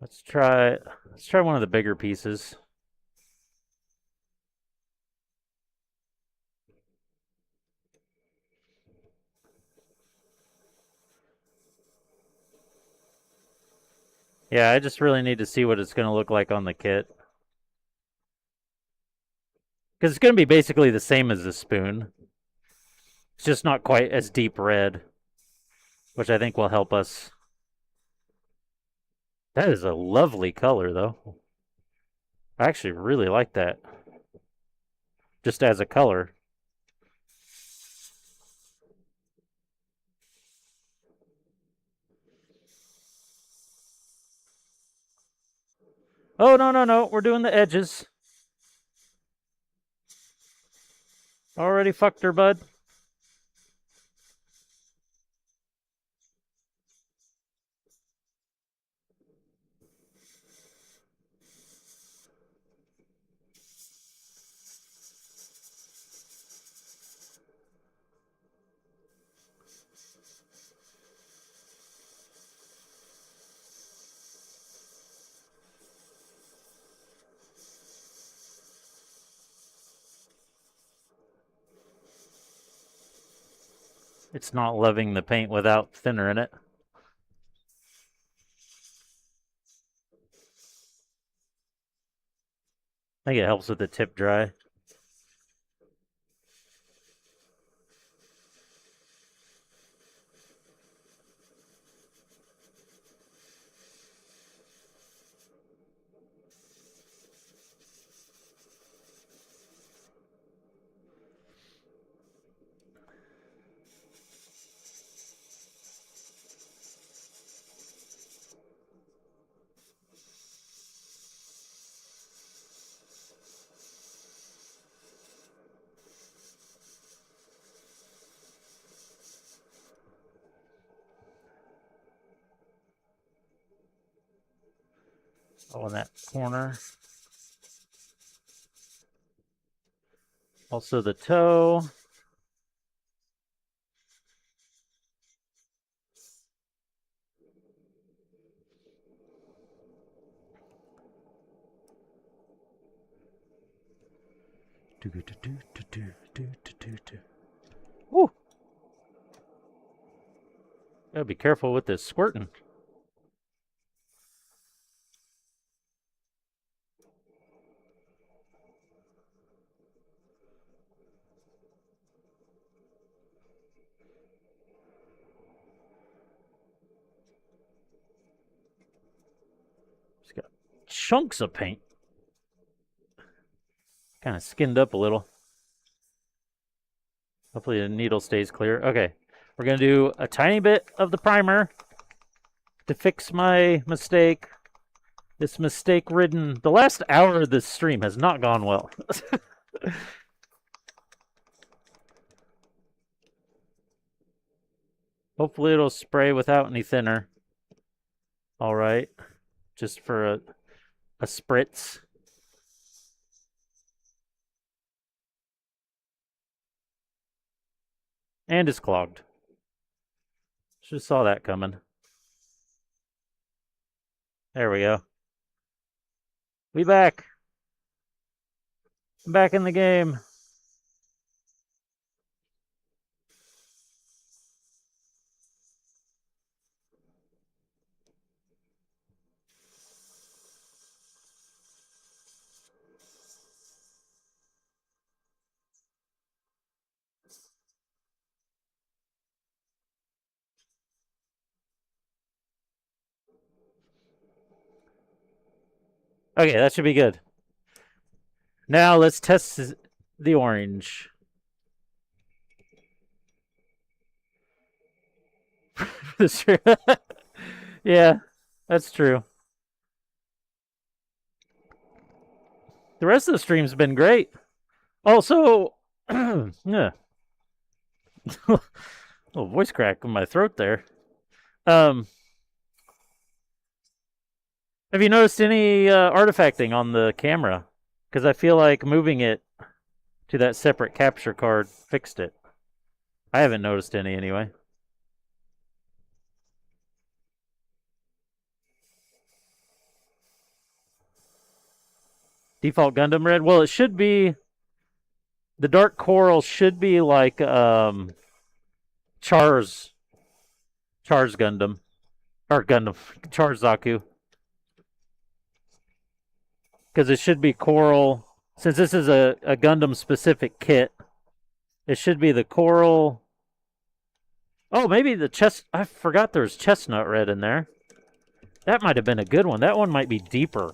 Let's try one of the bigger pieces. Yeah, I just really need to see what it's going to look like on the kit. Because it's going to be basically the same as the spoon. It's just not quite as deep red, which I think will help us. That is a lovely color, though. I actually really like that. Just as a color. Oh, no, no, no. We're doing the edges. Already fucked her, bud. It's not loving the paint without thinner in it. I think it helps with the tip dry. Oh, in that corner. Also the toe. Woo! Gotta be careful with this squirting. It's got chunks of paint. Kind of skinned up a little. Hopefully the needle stays clear. Okay, we're gonna do a tiny bit of the primer to fix my mistake. This mistake-ridden. The last hour of this stream has not gone well. Hopefully it'll spray without any thinner. All right, just for a spritz. And it's clogged. Just saw that coming. There we go. We back. I'm back in the game. Okay, that should be good. Now let's test the orange. That's true. Yeah, that's true. The rest of the stream's been great. Also, yeah, little voice crack in my throat there. Um, have you noticed any artifacting on the camera? Because I feel like moving it to that separate capture card fixed it. I haven't noticed any anyway. Default Gundam red. Well, it should be the dark coral should be like Char's Gundam or Gundam Char's Zaku because it should be coral. Since this is a Gundam specific kit, it should be the coral. Oh, maybe the chest. I forgot there's chestnut red in there. That might have been a good one. That one might be deeper.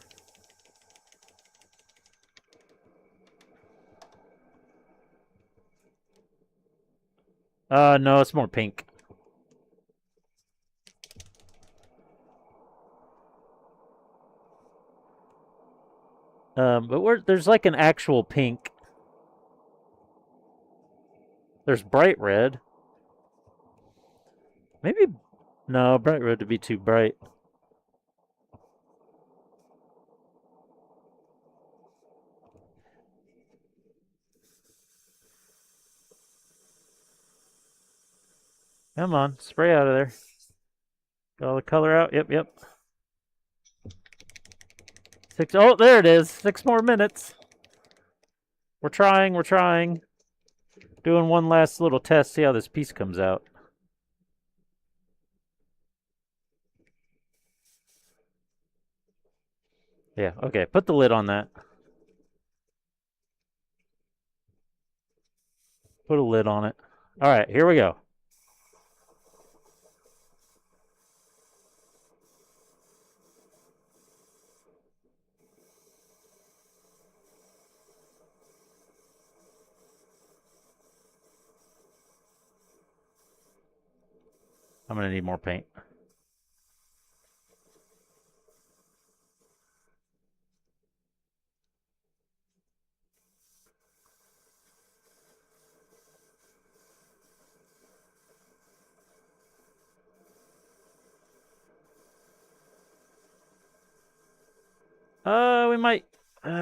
No, it's more pink. But there's like an actual pink. There's bright red. Maybe no, bright red would be too bright. Come on, spray out of there. Got all the color out. Yep, yep. Oh, there it is. 6 more minutes. We're trying. We're trying. Doing one last little test. See how this piece comes out. Yeah, okay. Put the lid on that. Put a lid on it. All right, here we go. I'm going to need more paint.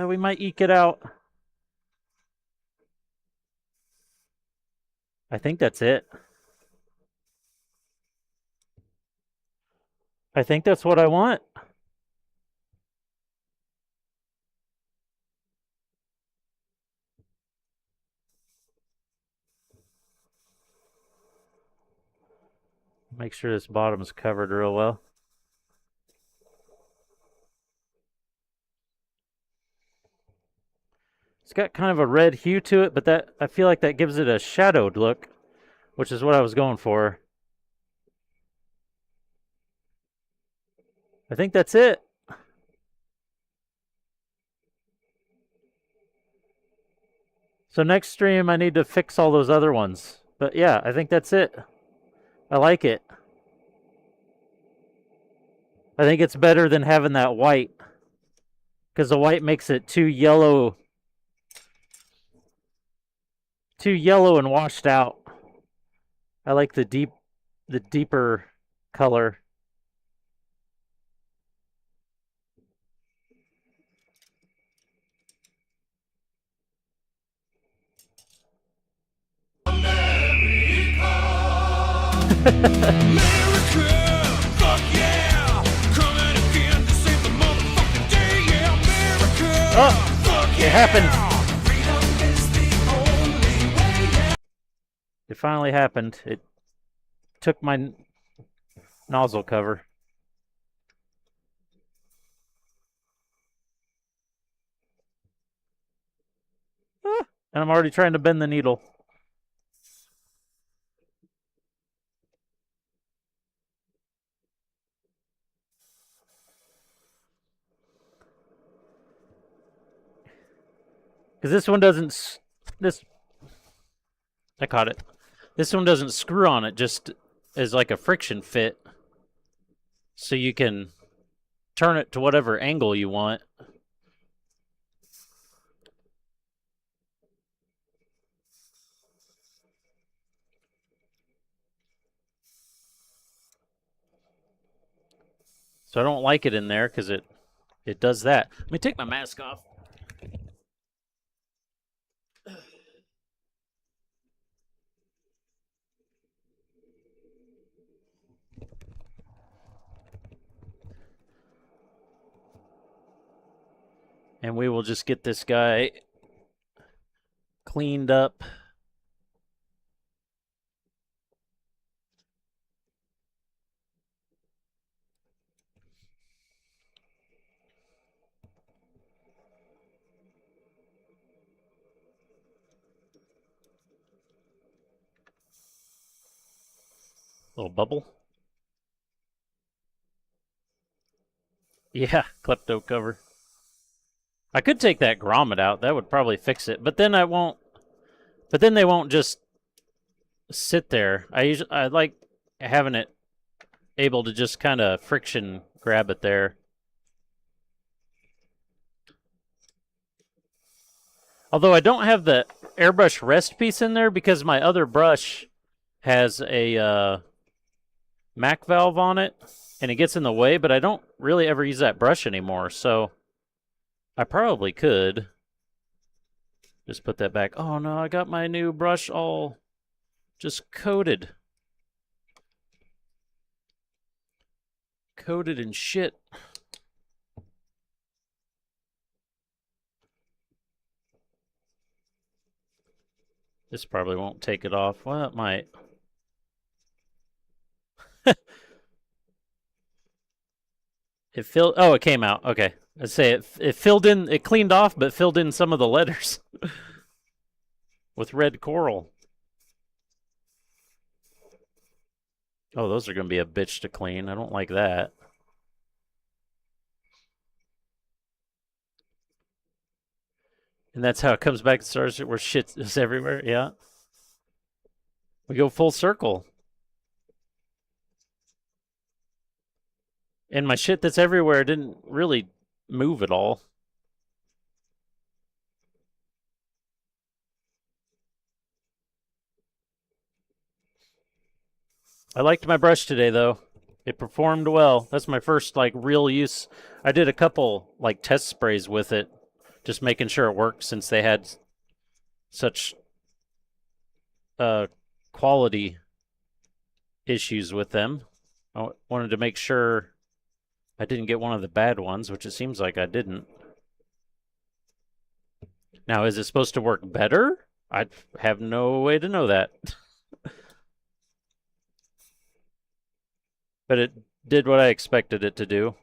We might eke it out. I think that's it. I think that's what I want. Make sure this bottom's covered real well. It's got kind of a red hue to it, but that I feel like that gives it a shadowed look, which is what I was going for. I think that's it. So next stream, I need to fix all those other ones. But yeah, I think that's it. I like it. I think it's better than having that white. Because the white makes it too yellow. Too yellow and washed out. I like the deeper color. America, fuck yeah, coming again to save the motherfucking day, yeah, America, oh, fuck yeah. It happened. Freedom is the only way, yeah. It finally happened. It took my nozzle cover. Ah, and I'm already trying to bend the needle. Because this one doesn't... I caught it. This one doesn't screw on it, just is like a friction fit, so you can turn it to whatever angle you want. So I don't like it in there because it does that. Let me take my mask off. And we will just get this guy cleaned up. Little bubble. Yeah, klepto cover. I could take that grommet out. That would probably fix it. But then I won't. But then they won't just sit there. I like having it able to just kind of friction grab it there. Although I don't have the airbrush rest piece in there because my other brush has a Mac valve on it and it gets in the way, but I don't really ever use that brush anymore, so I probably could just put that back. Oh no, I got my new brush all just coated. Coated in shit. This probably won't take it off. Well, it might. It filled. Oh, it came out. Okay. I'd say it filled in. It cleaned off, but filled in some of the letters with red coral. Oh, those are going to be a bitch to clean. I don't like that. And that's how it comes back to stars where shit is everywhere. Yeah. We go full circle. And my shit that's everywhere didn't really move at all. I liked my brush today, though. It performed well. That's my first, like, real use. I did a couple, like, test sprays with it, just making sure it worked since they had such quality issues with them. I wanted to make sure I didn't get one of the bad ones, which it seems like I didn't. Now, is it supposed to work better? I have no way to know that. But it did what I expected it to do.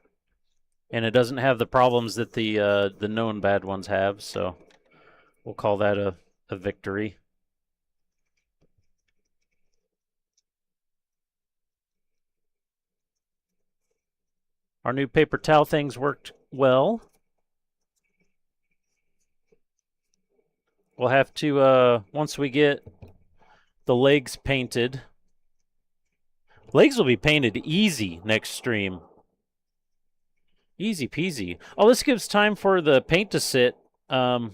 And it doesn't have the problems that the known bad ones have, so we'll call that a victory. Our new paper towel things worked well. We'll have to, once we get the legs painted, legs will be painted easy next stream. Easy peasy. Oh, this gives time for the paint to sit to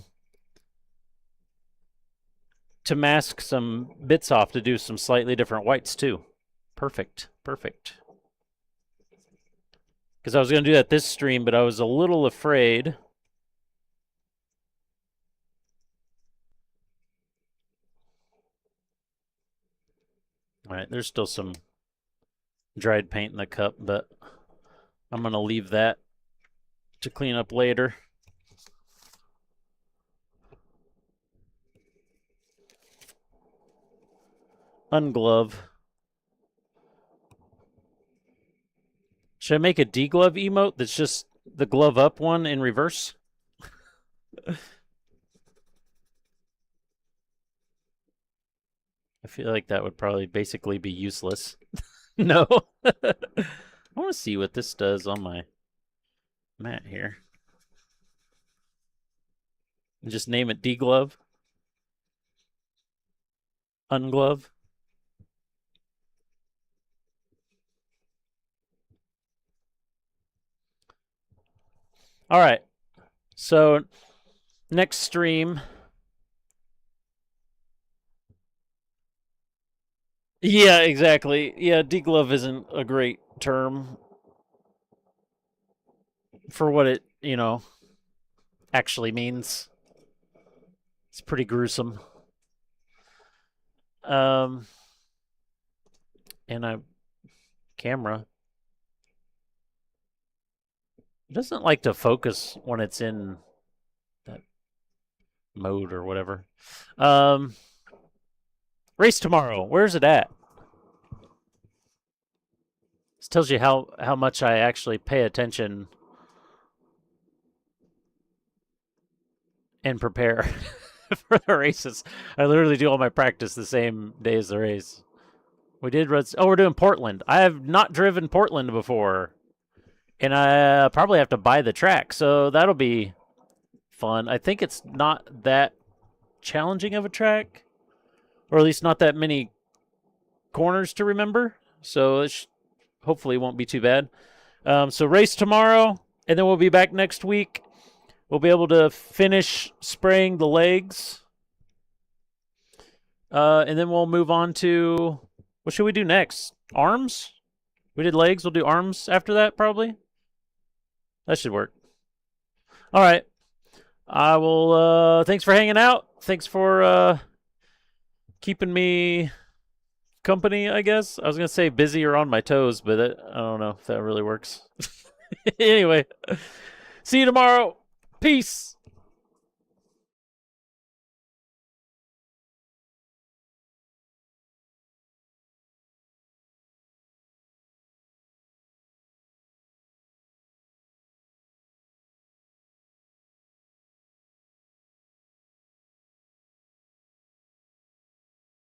mask some bits off to do some slightly different whites too. Perfect. Perfect. Because I was going to do that this stream, but I was a little afraid. All right, there's still some dried paint in the cup, but I'm going to leave that to clean up later. Unglove. Should I make a deglove emote that's just the glove up one in reverse? I feel like that would probably basically be useless. No. I want to see what this does on my mat here. And just name it deglove. Unglove. All right. So next stream. Yeah, exactly. Yeah, deglove isn't a great term for what it, actually means. It's pretty gruesome. Um, and a camera. It doesn't like to focus when it's in that mode or whatever. Um, race tomorrow. Where's it at? This tells you how much I actually pay attention and prepare for the races. I literally do all my practice the same day as the race. We did. Oh, we're doing Portland. I have not driven Portland before, and I probably have to buy the track, so that'll be fun. I think it's not that challenging of a track, or at least not that many corners to remember. So it hopefully won't be too bad. So race tomorrow, and then we'll be back next week. We'll be able to finish spraying the legs, and then we'll move on to what should we do next? Arms? We did legs. We'll do arms after that, probably. That should work. All right. I will. Thanks for hanging out. Thanks for keeping me company, I guess. I was going to say busy or on my toes, but I don't know if that really works. Anyway, see you tomorrow. Peace.